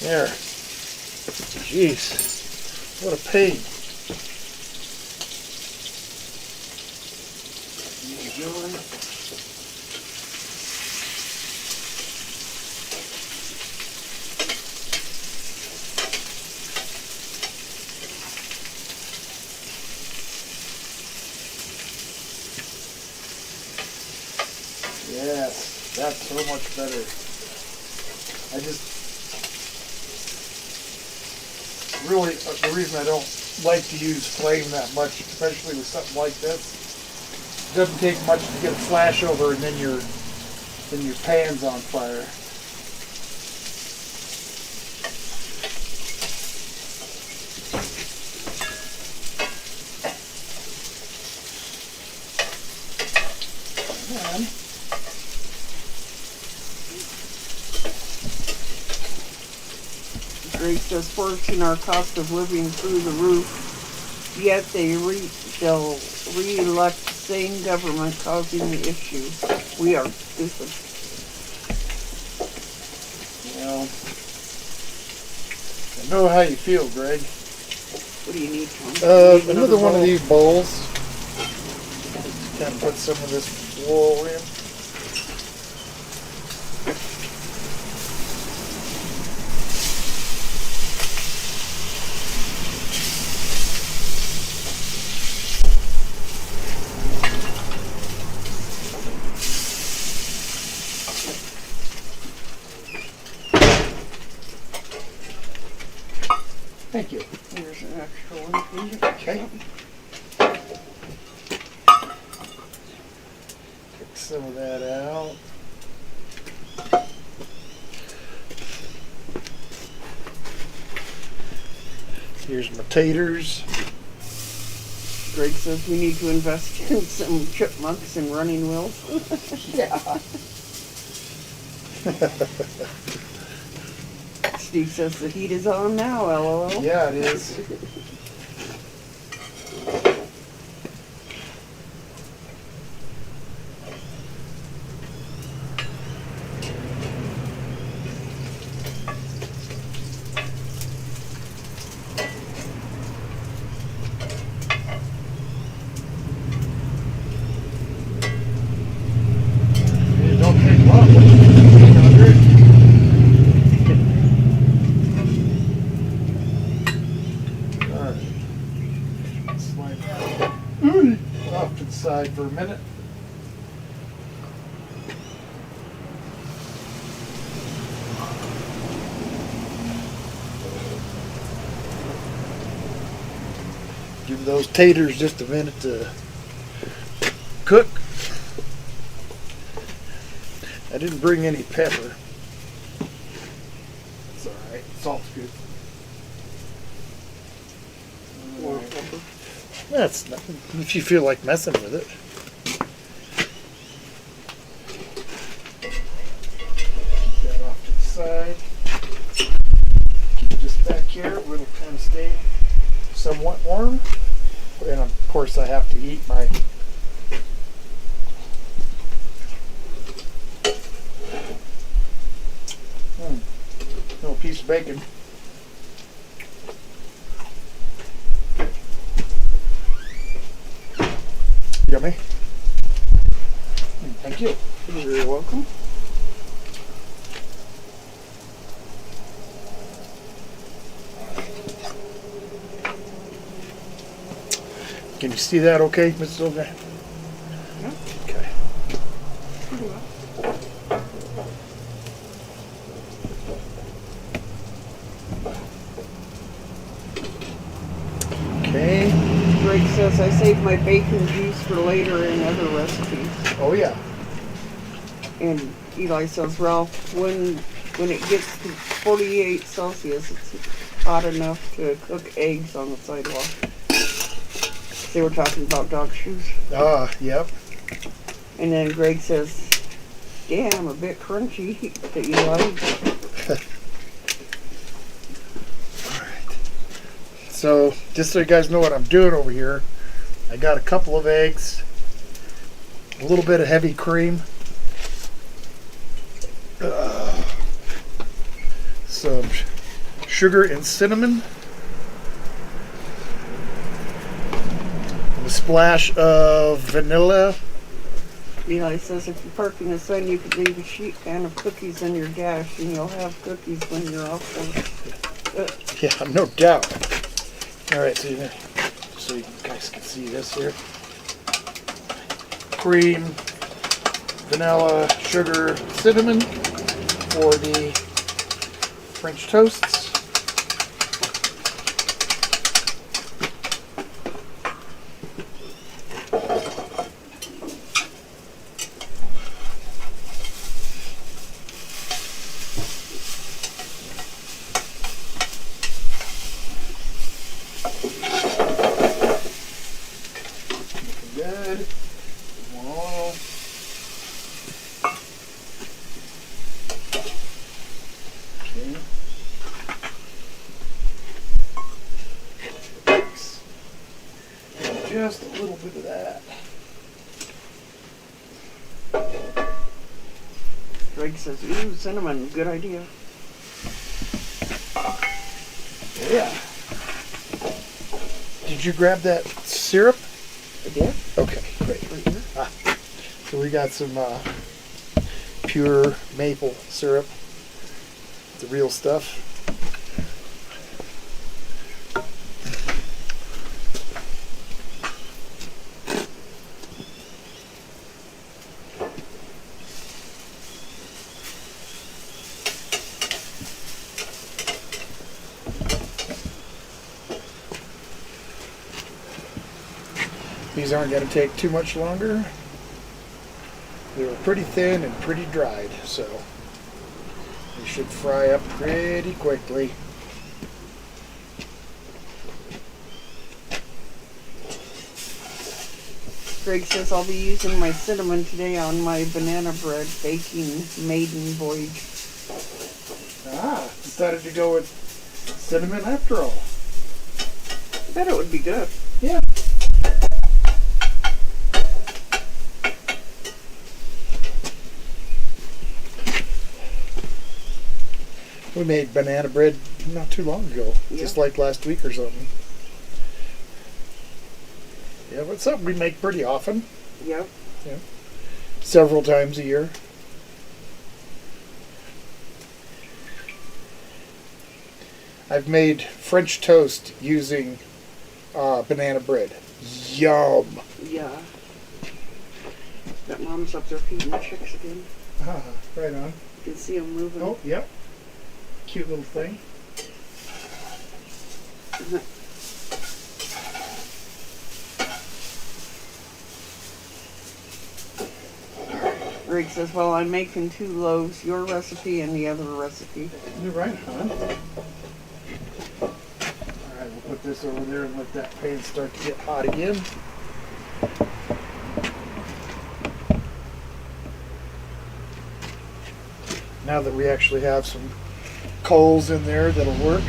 There. Jeez. What a pain. Yes, that's so much better. I just really, the reason I don't like to use flame that much, especially with something like this, it doesn't take much to get a flash over and then your pan's on fire. And Grace says, forcing our cost of living through the roof, yet they'll re-elect the same government causing the issue. We are stupid. well, I know how you feel, Greg. What do you need, Tom? Another one of these bowls. Just kind of put some of this wool in. Thank you. Here's an extra one for you. Okay. Take some of that out. Here's my taters. Greg says we need to invest in some chipmunks and running wheels. Yeah. Steve says the heat is on now, LOL. Yeah, it is. It don't take long. 100. Alright. Slide that off to the side for a minute. Give those taters just a minute to cook. I didn't bring any pepper. It's alright. Salt's good. More pepper. That's not, if you feel like messing with it. Keep that off to the side. Keep this back here where it'll kind of stay somewhat warm. And of course I have to eat my little piece of bacon. Yummy. Thank you. You're welcome. Can you see that okay, Mrs. O'Grady? Yeah. Okay. Pretty well. Okay. Greg says I saved my bacon juice for later in other recipes. Oh yeah. And Eli says, Ralph, when it gets to 48 Celsius, it's hot enough to cook eggs on the sidewalk. They were talking about dog shoes. Ah, yep. And then Greg says, damn, a bit crunchy to Eli. So, just so you guys know what I'm doing over here, I got a couple of eggs A little bit of heavy cream. Some sugar and cinnamon. And a splash of vanilla. Eli says if you park in the sun, you could leave a sheet pan of cookies in your dash, and you'll have cookies when you're off work. Yeah, no doubt. All right, so you guys can see this here. Cream, vanilla, sugar, cinnamon for the French toasts. Good. Whoa. Okay. Thanks. Just a little bit of that. Greg says, ooh, cinnamon, good idea. Yeah. Did you grab that syrup? I did. Okay, great. Right here. So we got some pure maple syrup. The real stuff. These aren't going to take too much longer. They were pretty thin and pretty dried, so they should fry up pretty quickly. Greg says I'll be using my cinnamon today on my banana bread baking maiden voyage. Decided to go with cinnamon after all. I bet it would be good. Yeah. We made banana bread not too long ago, just like last week or something. Yeah, but something we make pretty often. Yep. Yeah. Several times a year. I've made French toast using banana bread. Yum! Yeah. That mom's up there feeding the chicks again. Right on. You can see them moving. Oh, yep. Cute little thing. Greg says, well, I'm making 2 loaves, your recipe and the other recipe. You're right, hon. Alright, we'll put this over there and let that pan start to get hot again. Now that we actually have some coals in there that'll work.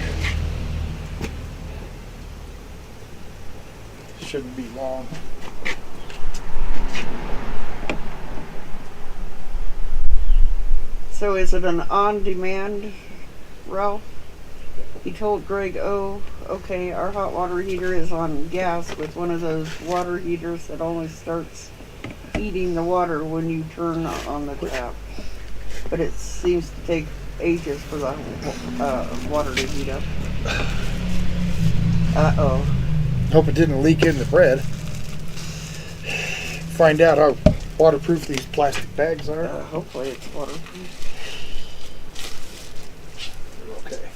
Shouldn't be long. So is it an on-demand, Ralph? He told Greg, oh, okay, our hot water heater is on gas with one of those water heaters that only starts heating the water when you turn on the tap. But it seems to take ages for the water to heat up. Uh-oh. Hope it didn't leak in the bread. Find out how waterproof these plastic bags are. Hopefully it's waterproof. Okay.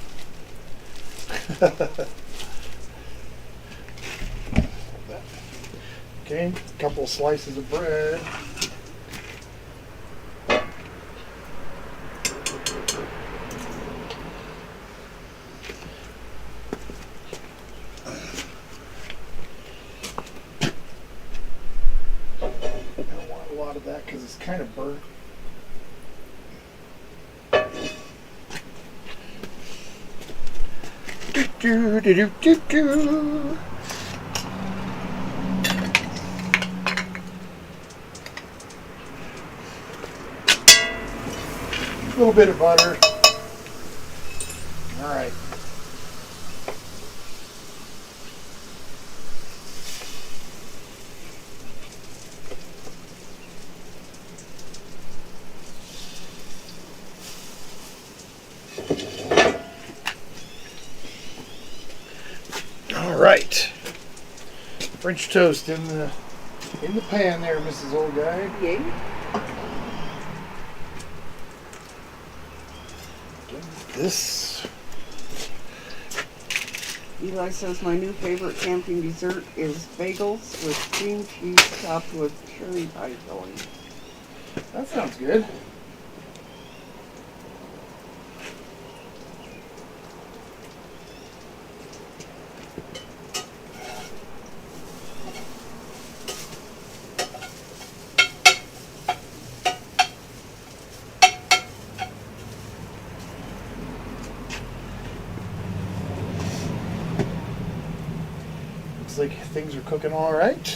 Okay, a couple slices of bread. I don't want a lot of that because it's kind of burnt. Do do do do do. A little bit of butter. All right. All right. French toast in the pan there, Mrs. Old Guy. Yay. This. Eli says my new favorite camping dessert is bagels with cream cheese topped with cherry pie filling. That sounds good. Looks like things are cooking all right.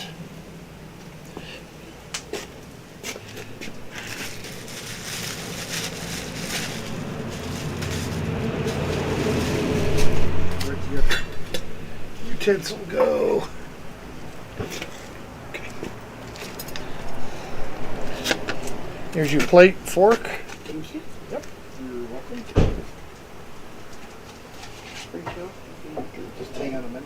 Where'd your utensil go? Okay. Here's your plate, fork. Thank you. Yep. You're welcome. Pretty cool. Just hang on a minute.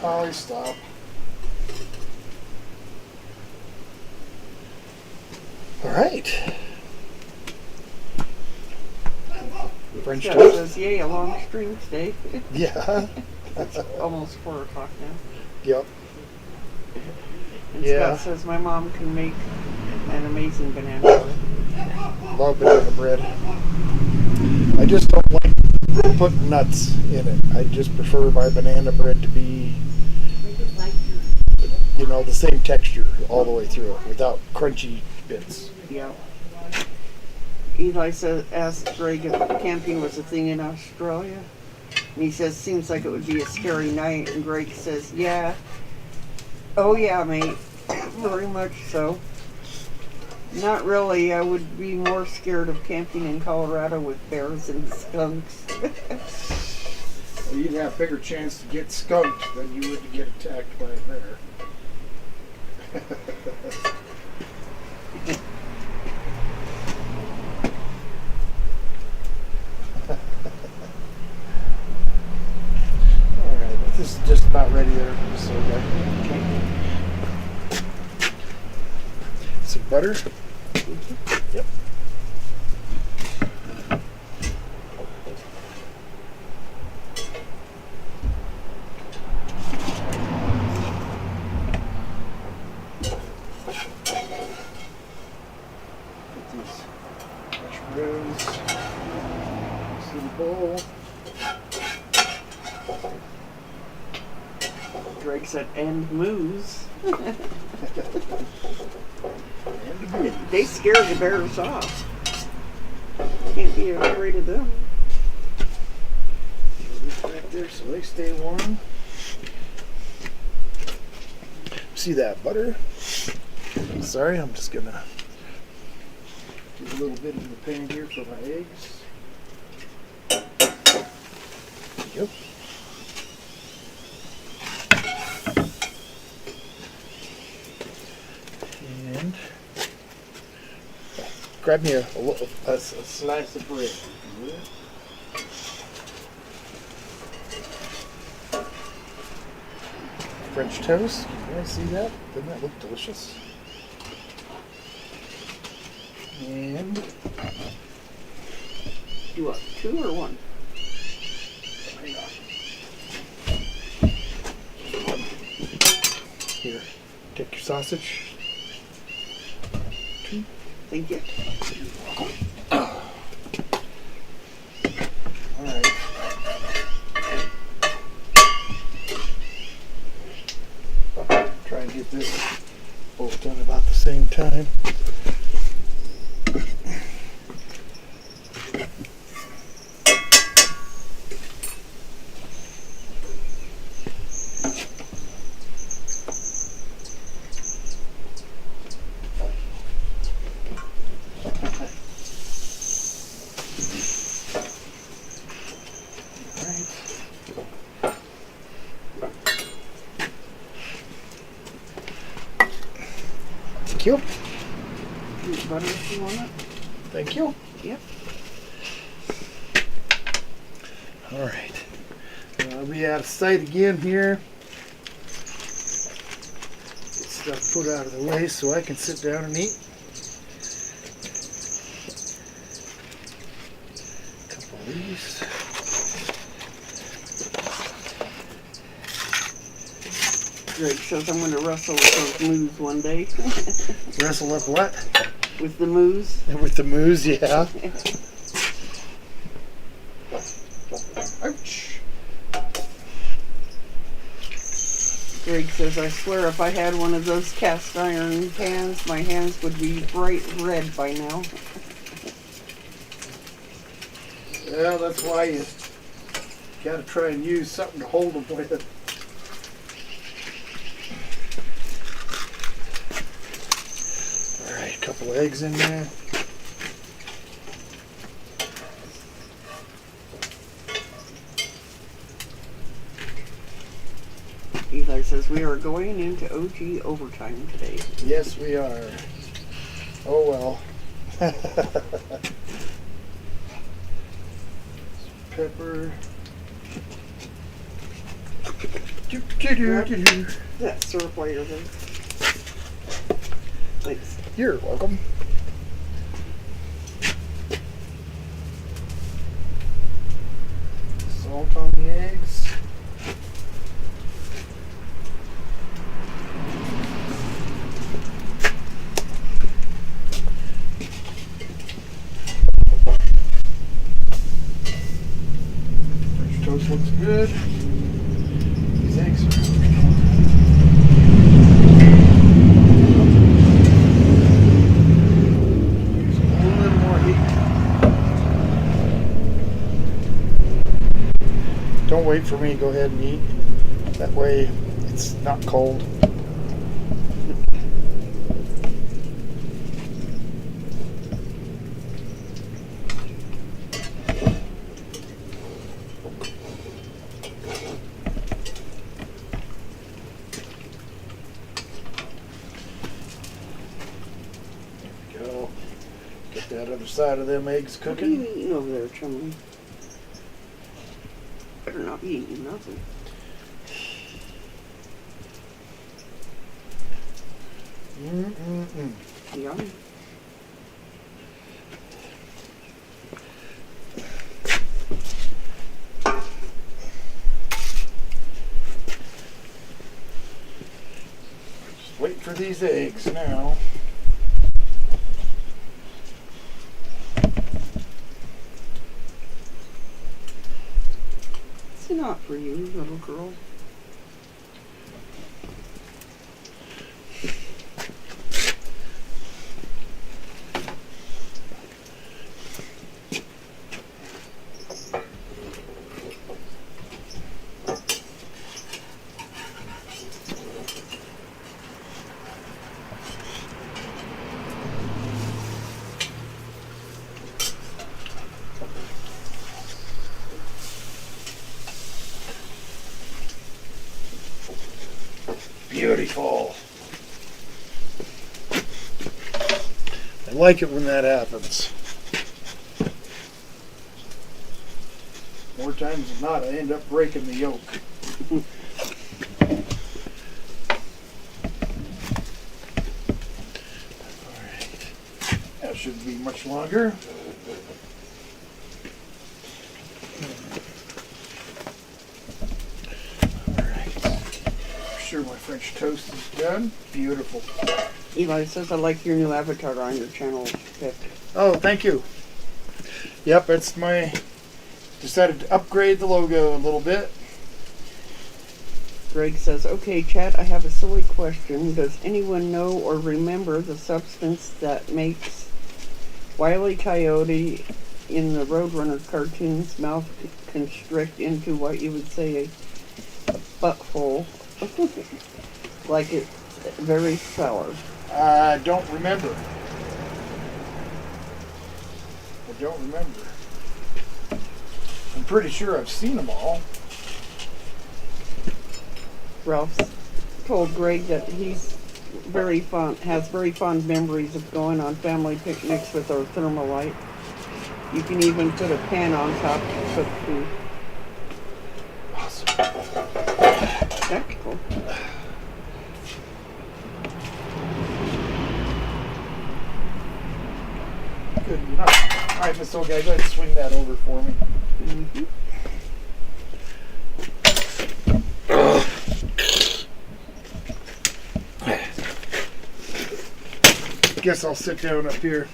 Always stop. All right. French Scott toast. says, yay, a long stream today. Yeah. It's almost 4 o'clock now. Yep. And Yeah. Scott says my mom can make an amazing banana bread. Love banana bread. I just don't like putting nuts in it. I just prefer my banana bread to be, you know, the same texture all the way through it without crunchy bits. Yeah. Eli says, asked Greg if camping was a thing in Australia. And he says, seems like it would be a scary night. And Greg says, yeah. Oh, yeah, mate. Very much so. Not really. I would be more scared of camping in Colorado with bears and skunks. Well, you'd have a bigger chance to get skunked than you would to get attacked by a bear. Alright, this is just about ready there. So, some butter. Yep. Put these mushrooms in the bowl. Greg said, and moose. They scare the bears off. Can't be afraid of them. Back there so they stay warm. See that butter? Sorry, I'm just gonna give a little bit in the pan here for my eggs. Yep. And grab me a slice of bread. French toast. Can you guys see that? Doesn't that look delicious? And You want 2 or 1? hang on. Here, take your sausage. 2. Thank you. All right. Try and get this both done about the same time. Thank you. Peanut butter if you want it. Thank you. Yep. All right. I'll be out of sight again here. Get stuff put out of the way so I can sit down and eat. A couple of these. Greg says I'm going to wrestle with those moose one day. Wrestle up what? With the moose. With the moose, yeah. Ouch. Greg says, I swear if I had one of those cast iron pans, my hands would be bright red by now. Well, that's why you gotta try and use something to hold them with. Alright, a couple of eggs in there. Eli says, we are going into OG overtime today. Yes, we are. Oh well. Pepper. That syrup later then. Thanks. You're welcome. Salt on the eggs. French toast looks good. These eggs are Don't wait for me, go ahead and eat. That way it's not cold. There we go. Get that other side of them eggs What are you cooking. eating over there, Chumley? Better not be eating nothing. Yum. Just wait for these eggs now. It's not for you, little girl. Beautiful. I like it when that happens. More times than not, I end up breaking the yolk. Alright. That shouldn't be much longer. Sure, my French toast is done. Beautiful. Eli says, I like your new avatar on your channel, Pip. Oh, thank you. Yep, it's my... Decided to upgrade the logo a little bit. Greg says, okay, Chad, I have a silly question. Does anyone know or remember the substance that makes Wile E. Coyote in the Roadrunner cartoon's mouth constrict into what you would say a butthole? Like it's very sour. I don't remember. I'm pretty sure I've seen them all. Ralph told Greg that he's has very fond memories of going on family picnics with our Thermalite. You can even put a pan on top to cook food. Awesome. That's cool. Good enough. All right, Miss Old Guy, go ahead and swing that over for me. Mm-hmm. Guess I'll sit down up here.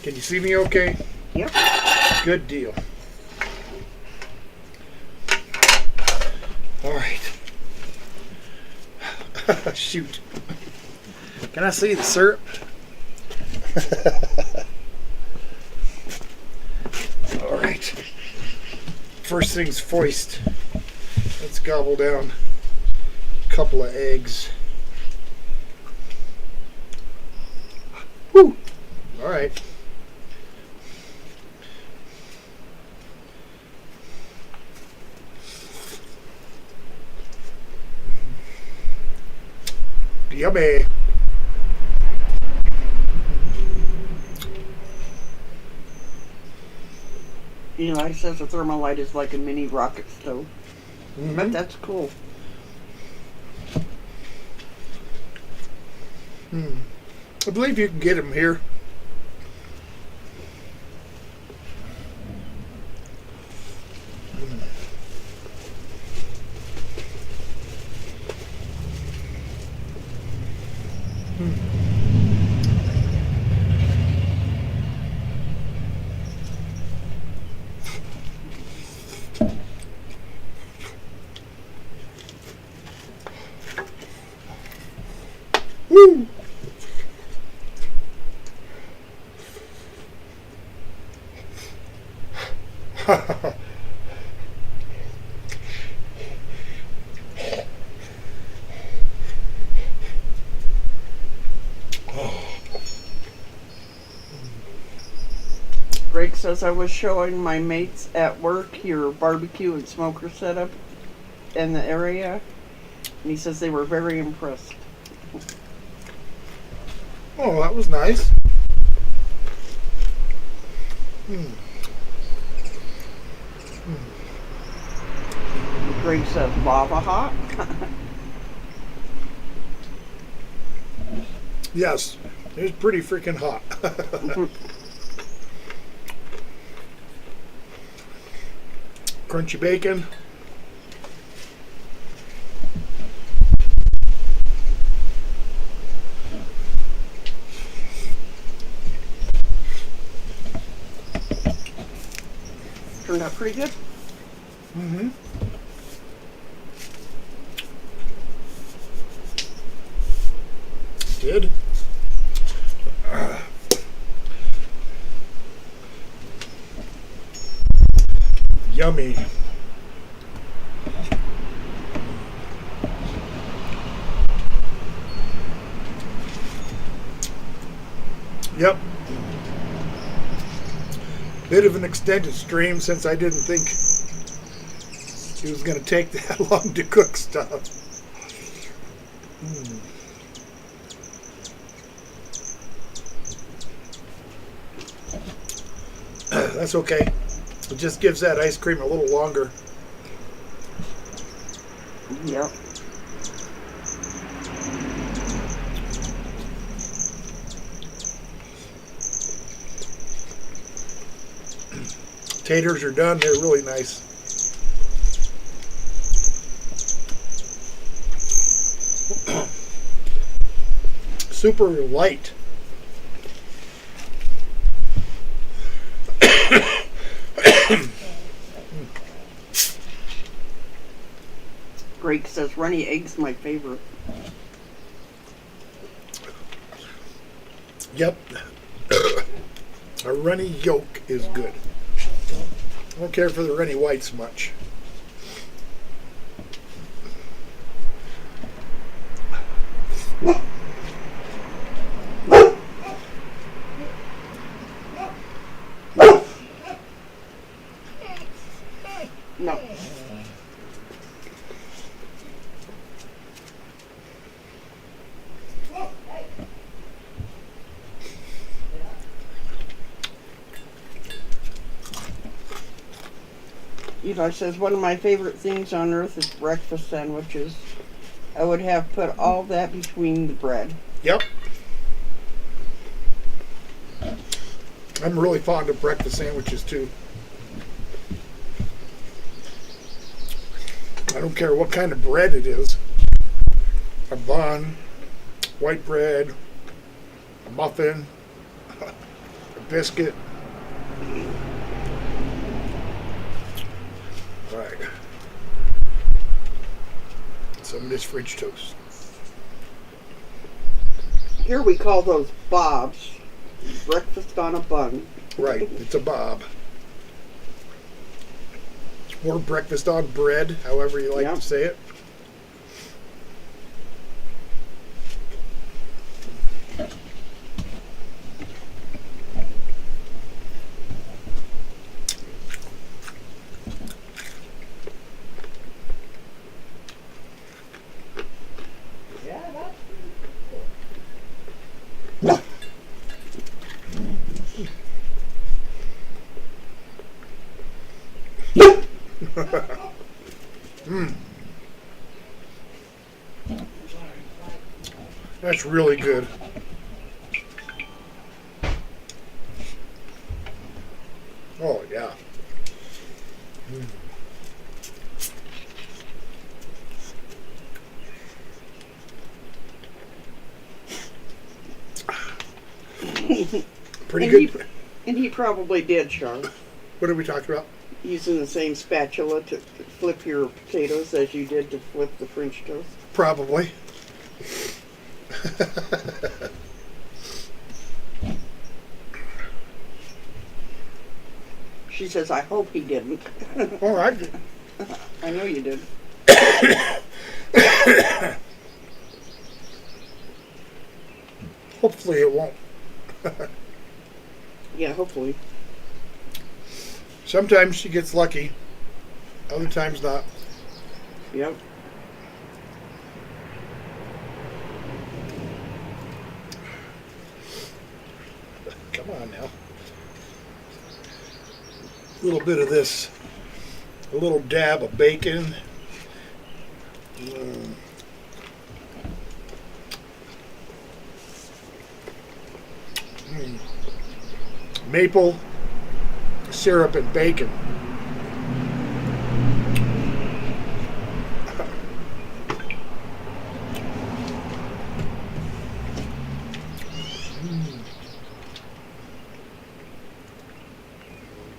Can you see me okay? Yep. Good deal. All right. Shoot. Can I see the syrup? All right. First things first. Let's gobble down a couple of eggs. Whew. All right. Yummy. Eli says a Thermalite is like a mini rocket stove. Mm-hmm. But that's cool. I believe you can get them here. Woo! Greg says I was showing my mates at work your barbecue and smoker setup in the area, and he says they were very impressed. Oh, that was nice. Greg says lava hot. Yes, it was pretty freaking hot. Crunchy bacon. Turned out pretty good. Mm-hmm. Did. Yummy. Yep. Bit of an extended stream since I didn't think it was going to take that long to cook stuff. That's okay. It just gives that ice cream a little longer. Yep. Taters are done. They're really nice. Super light. Greg says runny eggs my favorite. Yep. A runny yolk is good. I don't care for the runny whites much. No. Eli says, one of my favorite things on earth is breakfast sandwiches. I would have put all that between the bread. Yep. I'm really fond of breakfast sandwiches too. I don't care what kind of bread it is. A bun, white bread, a muffin, a biscuit. All right. Some of this French toast. Here we call those bobs. Breakfast on a bun. Right, it's a bob. Or breakfast on bread, however you like Yep. to say it. That's really good. Oh, yeah. Pretty And good. And he probably did, Char. What did we talk about? Using the same spatula to flip your potatoes as you did to flip the French toast. Probably. She says, I hope he didn't. All right. I know you did. Hopefully it won't. Yeah, hopefully. Sometimes she gets lucky. Other times not. Yep. Come on now. A little bit of this. A little dab of bacon. Maple syrup and bacon.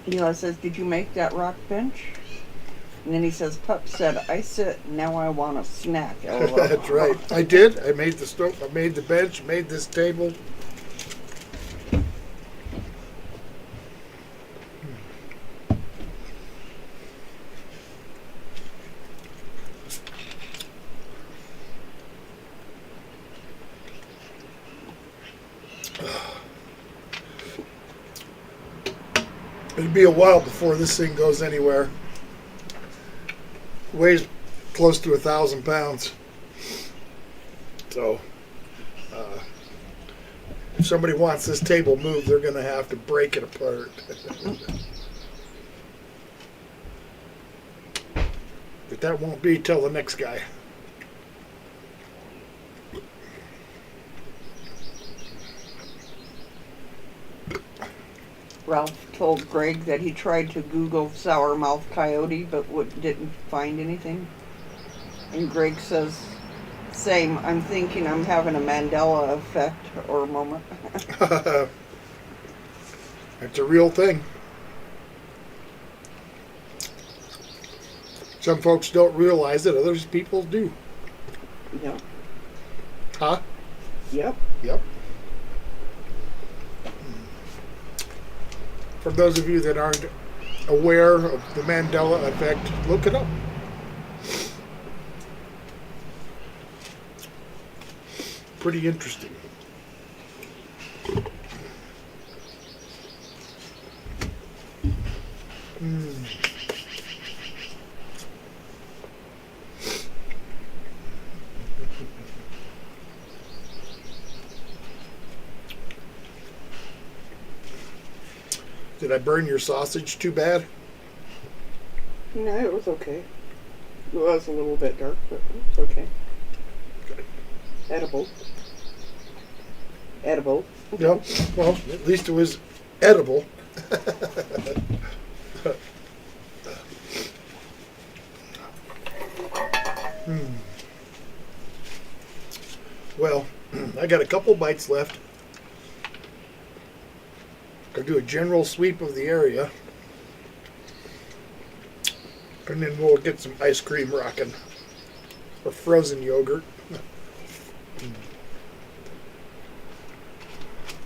Eli says, did you make that rock bench? And then he says, Pup said, I sit, now I want a snack. LOL. That's right. I did. I made the stove. I made the bench. Made this table. It'll be a while before this thing goes anywhere. Weighs close to 1,000 pounds. So, if somebody wants this table moved, they're going to have to break it apart. But that won't be till the next guy. Ralph told Greg that he tried to Google sourmouth coyote but didn't find anything. And Greg says, same, I'm thinking I'm having a Mandela effect or moment. It's a real thing. Some folks don't realize it, others people do. Yep. Huh? Yep. Yep. For those of you that aren't aware of the Mandela effect, look it up. Pretty interesting. Did I burn your sausage too bad? No, it was okay. It was a little bit dark, but it was okay. Good. Edible. Edible. No, well, at least it was edible. Well, I got a couple bites left. I'll do a general sweep of the area. And then we'll get some ice cream rocking. Or frozen yogurt.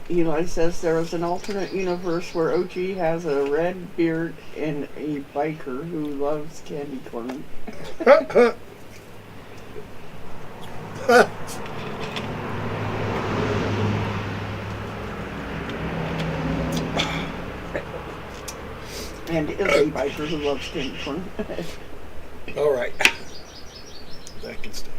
Eli says there is an alternate universe where OG has a red beard and a biker who loves candy corn. And is a biker who loves candy corn. All right. That can stay.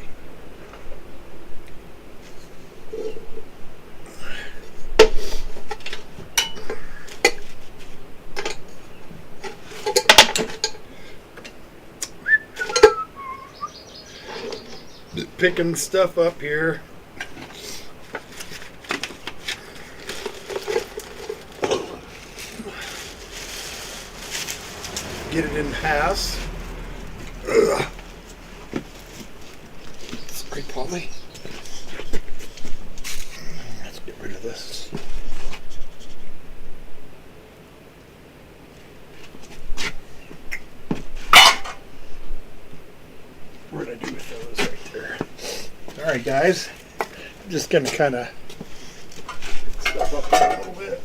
Picking stuff up here. Get it in halves. Sorry, Polly. Let's get rid of this. What did I do with those right there? All right, guys. I'm just going to kind of stuff up here a little bit.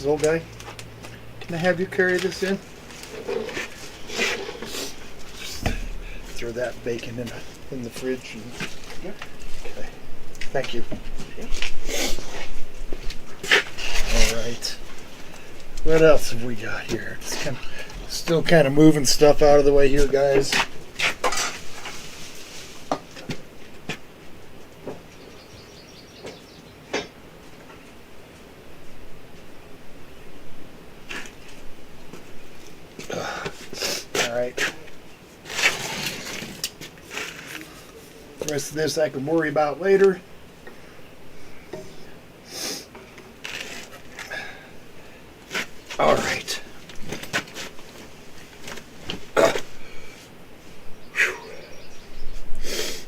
Old guy, can I have you carry this in? Just throw that bacon in the fridge. Yep. Okay. Thank you. Yep. All right. What else have we got here? Still kind of moving stuff out of the way here, guys. The rest of this I can worry about later. All right.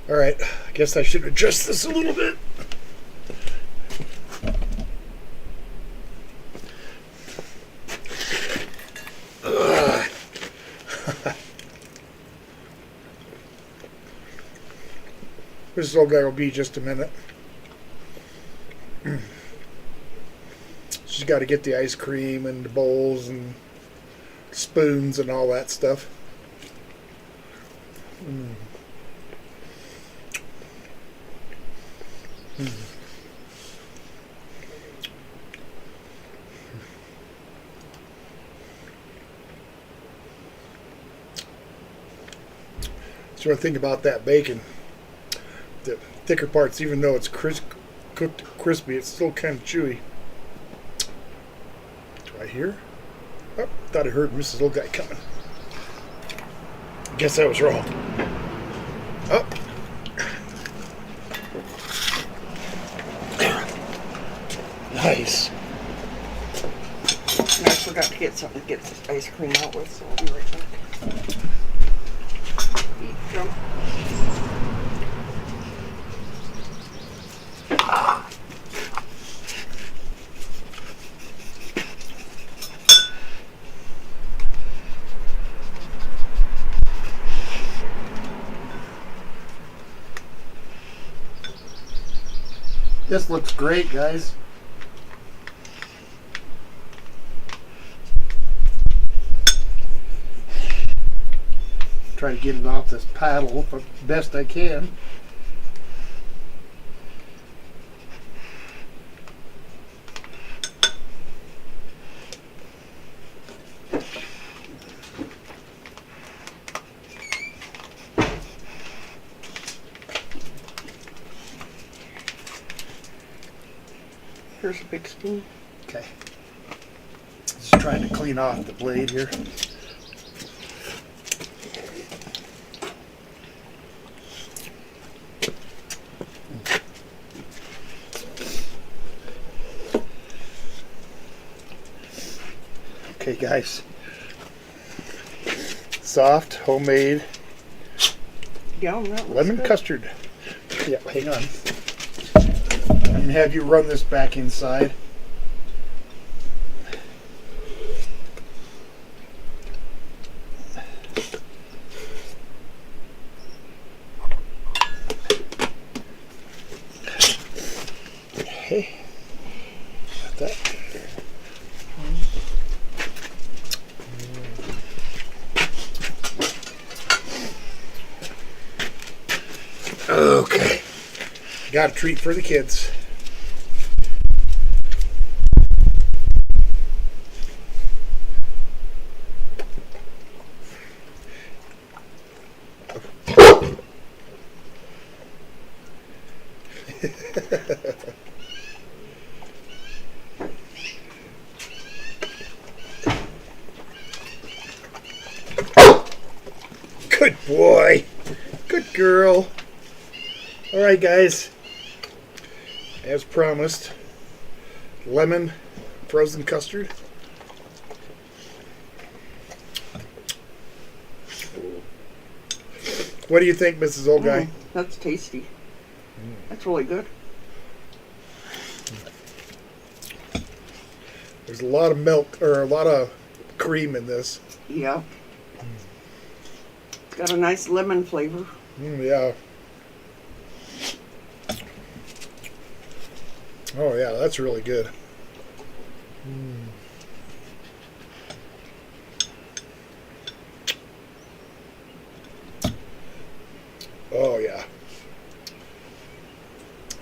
All right. I guess I should adjust this a little bit. This little guy will be just a minute. She's got to get the ice cream and the bowls and spoons and all that stuff. So I think about that bacon. The thicker parts, even though it's cooked crispy, it's still kind of chewy. Do I hear? Oh, thought I heard Mrs. Little Guy coming. Guess I was wrong. Oh. Nice. And I forgot to get something to get this ice cream out with, so I'll be right back. Eat some. This looks great, guys. Try to get it off this paddle the best I can. Here's a big spoon. Okay. Just trying to clean off the blade here. Okay, guys. Soft, homemade Yum, that looks lemon good. custard. Yeah, hang on. I'm gonna have you run this back inside. Okay. Got that. Okay. Got a treat for the kids. Good boy. Good girl. All right, guys. As promised, lemon frozen custard. What do you think, Mrs. Old Guy? That's tasty. That's really good. There's a lot of milk or a lot of cream in this. Yeah. It's got a nice lemon flavor. Yeah. Oh yeah, that's really good. Oh yeah.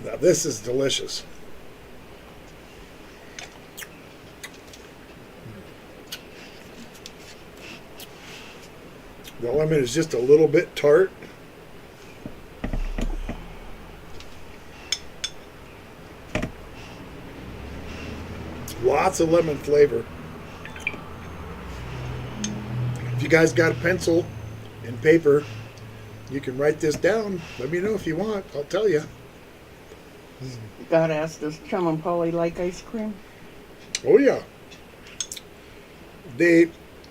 Now this is delicious. The lemon is just a little bit tart. Lots of lemon flavor. If you guys got a pencil and paper, you can write this down. Let me know if you want. I'll tell you. Gotta ask, does Chum and Polly like ice cream? Oh yeah.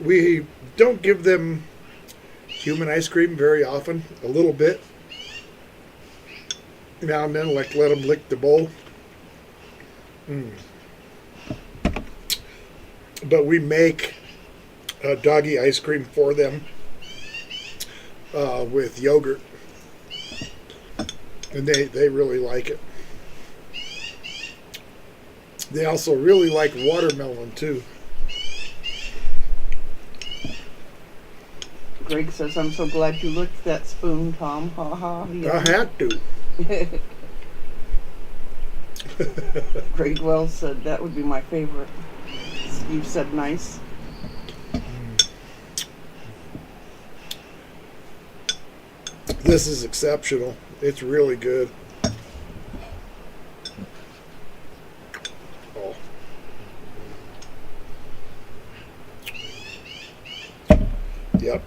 We don't give them human ice cream very often. A little bit. Now and then, like let them lick the bowl. But we make doggy ice cream for them with yogurt, and they really like it. They also really like watermelon too. Greg says, I'm so glad you licked that spoon, Tom. Ha ha. I had to. Greg Wells said that would be my favorite. Steve said nice. This is exceptional. It's really good. Oh. Yep.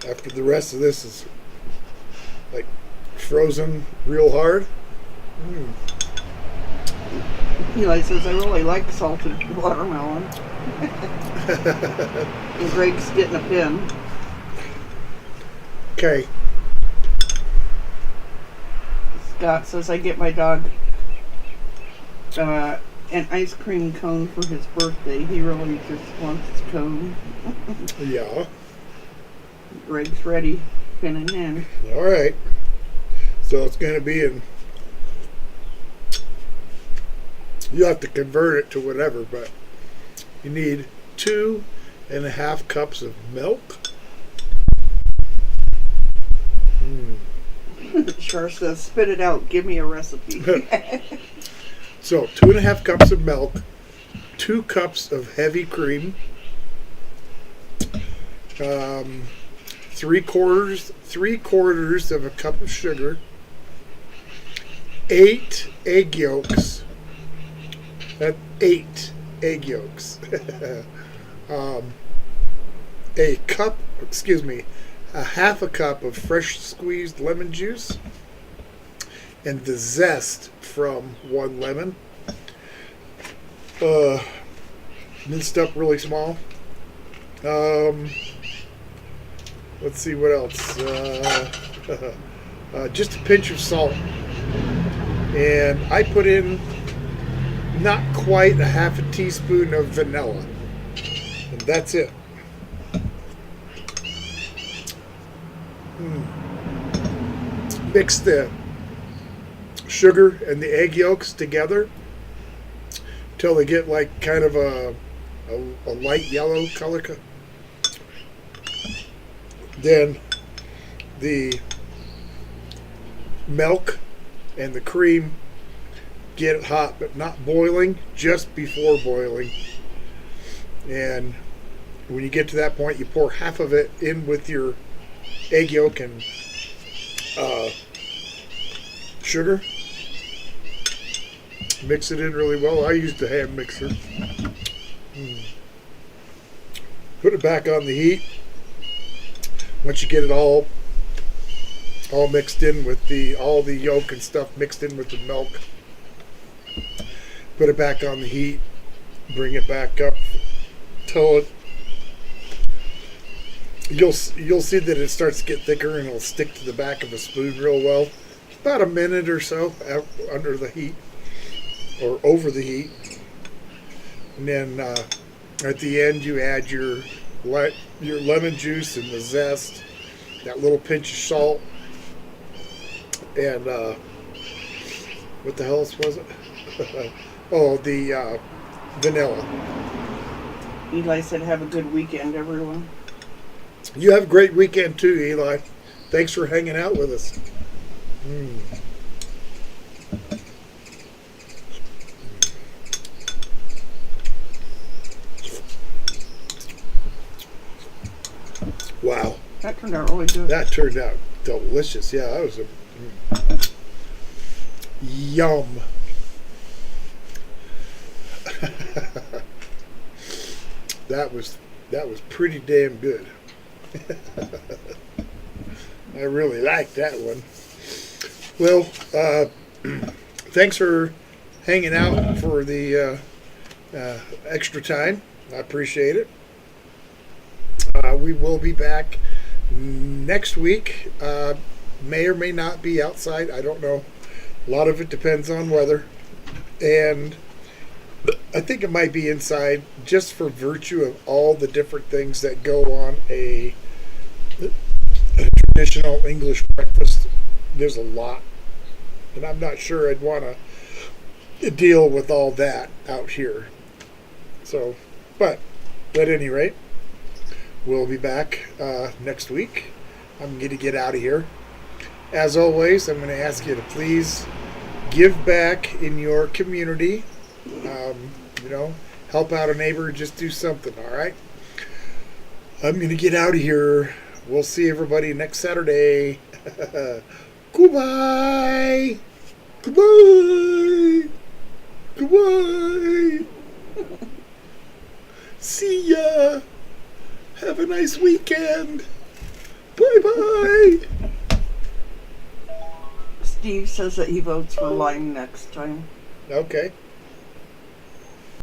After the rest of this is like frozen real hard. Eli says, I really like salted watermelon. And Greg's getting a pin. Okay. Scott says, I get my dog an ice cream cone for his birthday. He really just wants his cone. Yeah. Greg's ready, pin in hand. All right. So it's going to be in. You have to convert it to whatever, but you need 2.5 cups of milk. Char says, spit it out. Give me a recipe. So 2.5 cups of milk, 2 cups of heavy cream, 3/4 of a cup of sugar, 8 egg yolks. That's 8 egg yolks. A half a cup of fresh squeezed lemon juice, and the zest from 1 lemon. Minced up really small. Let's see what else. Just a pinch of salt. And I put in not quite a half a teaspoon of vanilla. And that's it. Mix the sugar and the egg yolks together till they get like kind of a light yellow color. Then the milk and the cream get it hot, but not boiling, just before boiling. And when you get to that point, you pour half of it in with your egg yolk and sugar. Mix it in really well. I used a hand mixer. Put it back on the heat. Once you get it all mixed in with all the yolk and stuff mixed in with the milk, put it back on the heat. Bring it back up till you'll see that it starts to get thicker and it'll stick to the back of a spoon real well. About a minute or so under the heat or over the heat, and then at the end you add your lemon juice and the zest, that little pinch of salt, and what the hell else was it? Oh, the vanilla. Eli said, have a good weekend, everyone. You have a great weekend too, Eli. Thanks for hanging out with us. Wow. That turned out really good. That turned out delicious. Yeah, that was yum. That was pretty damn good. I really liked that one. Well, thanks for hanging out for the extra time. I appreciate it. We will be back next week. May or may not be outside. I don't know. A lot of it depends on weather. And I think it might be inside, just for virtue of all the different things that go on a traditional English breakfast. There's a lot. And I'm not sure I'd want to deal with all that out here. So, but at any rate, we'll be back next week. I'm going to get out of here. As always, I'm going to ask you to please give back in your community. Help out a neighbor, just do something, all right? I'm going to get out of here. We'll see everybody next Saturday. Goodbye. Goodbye. Goodbye. See ya. Have a nice weekend. Bye-bye. Steve says that he votes for Lime next time. Okay.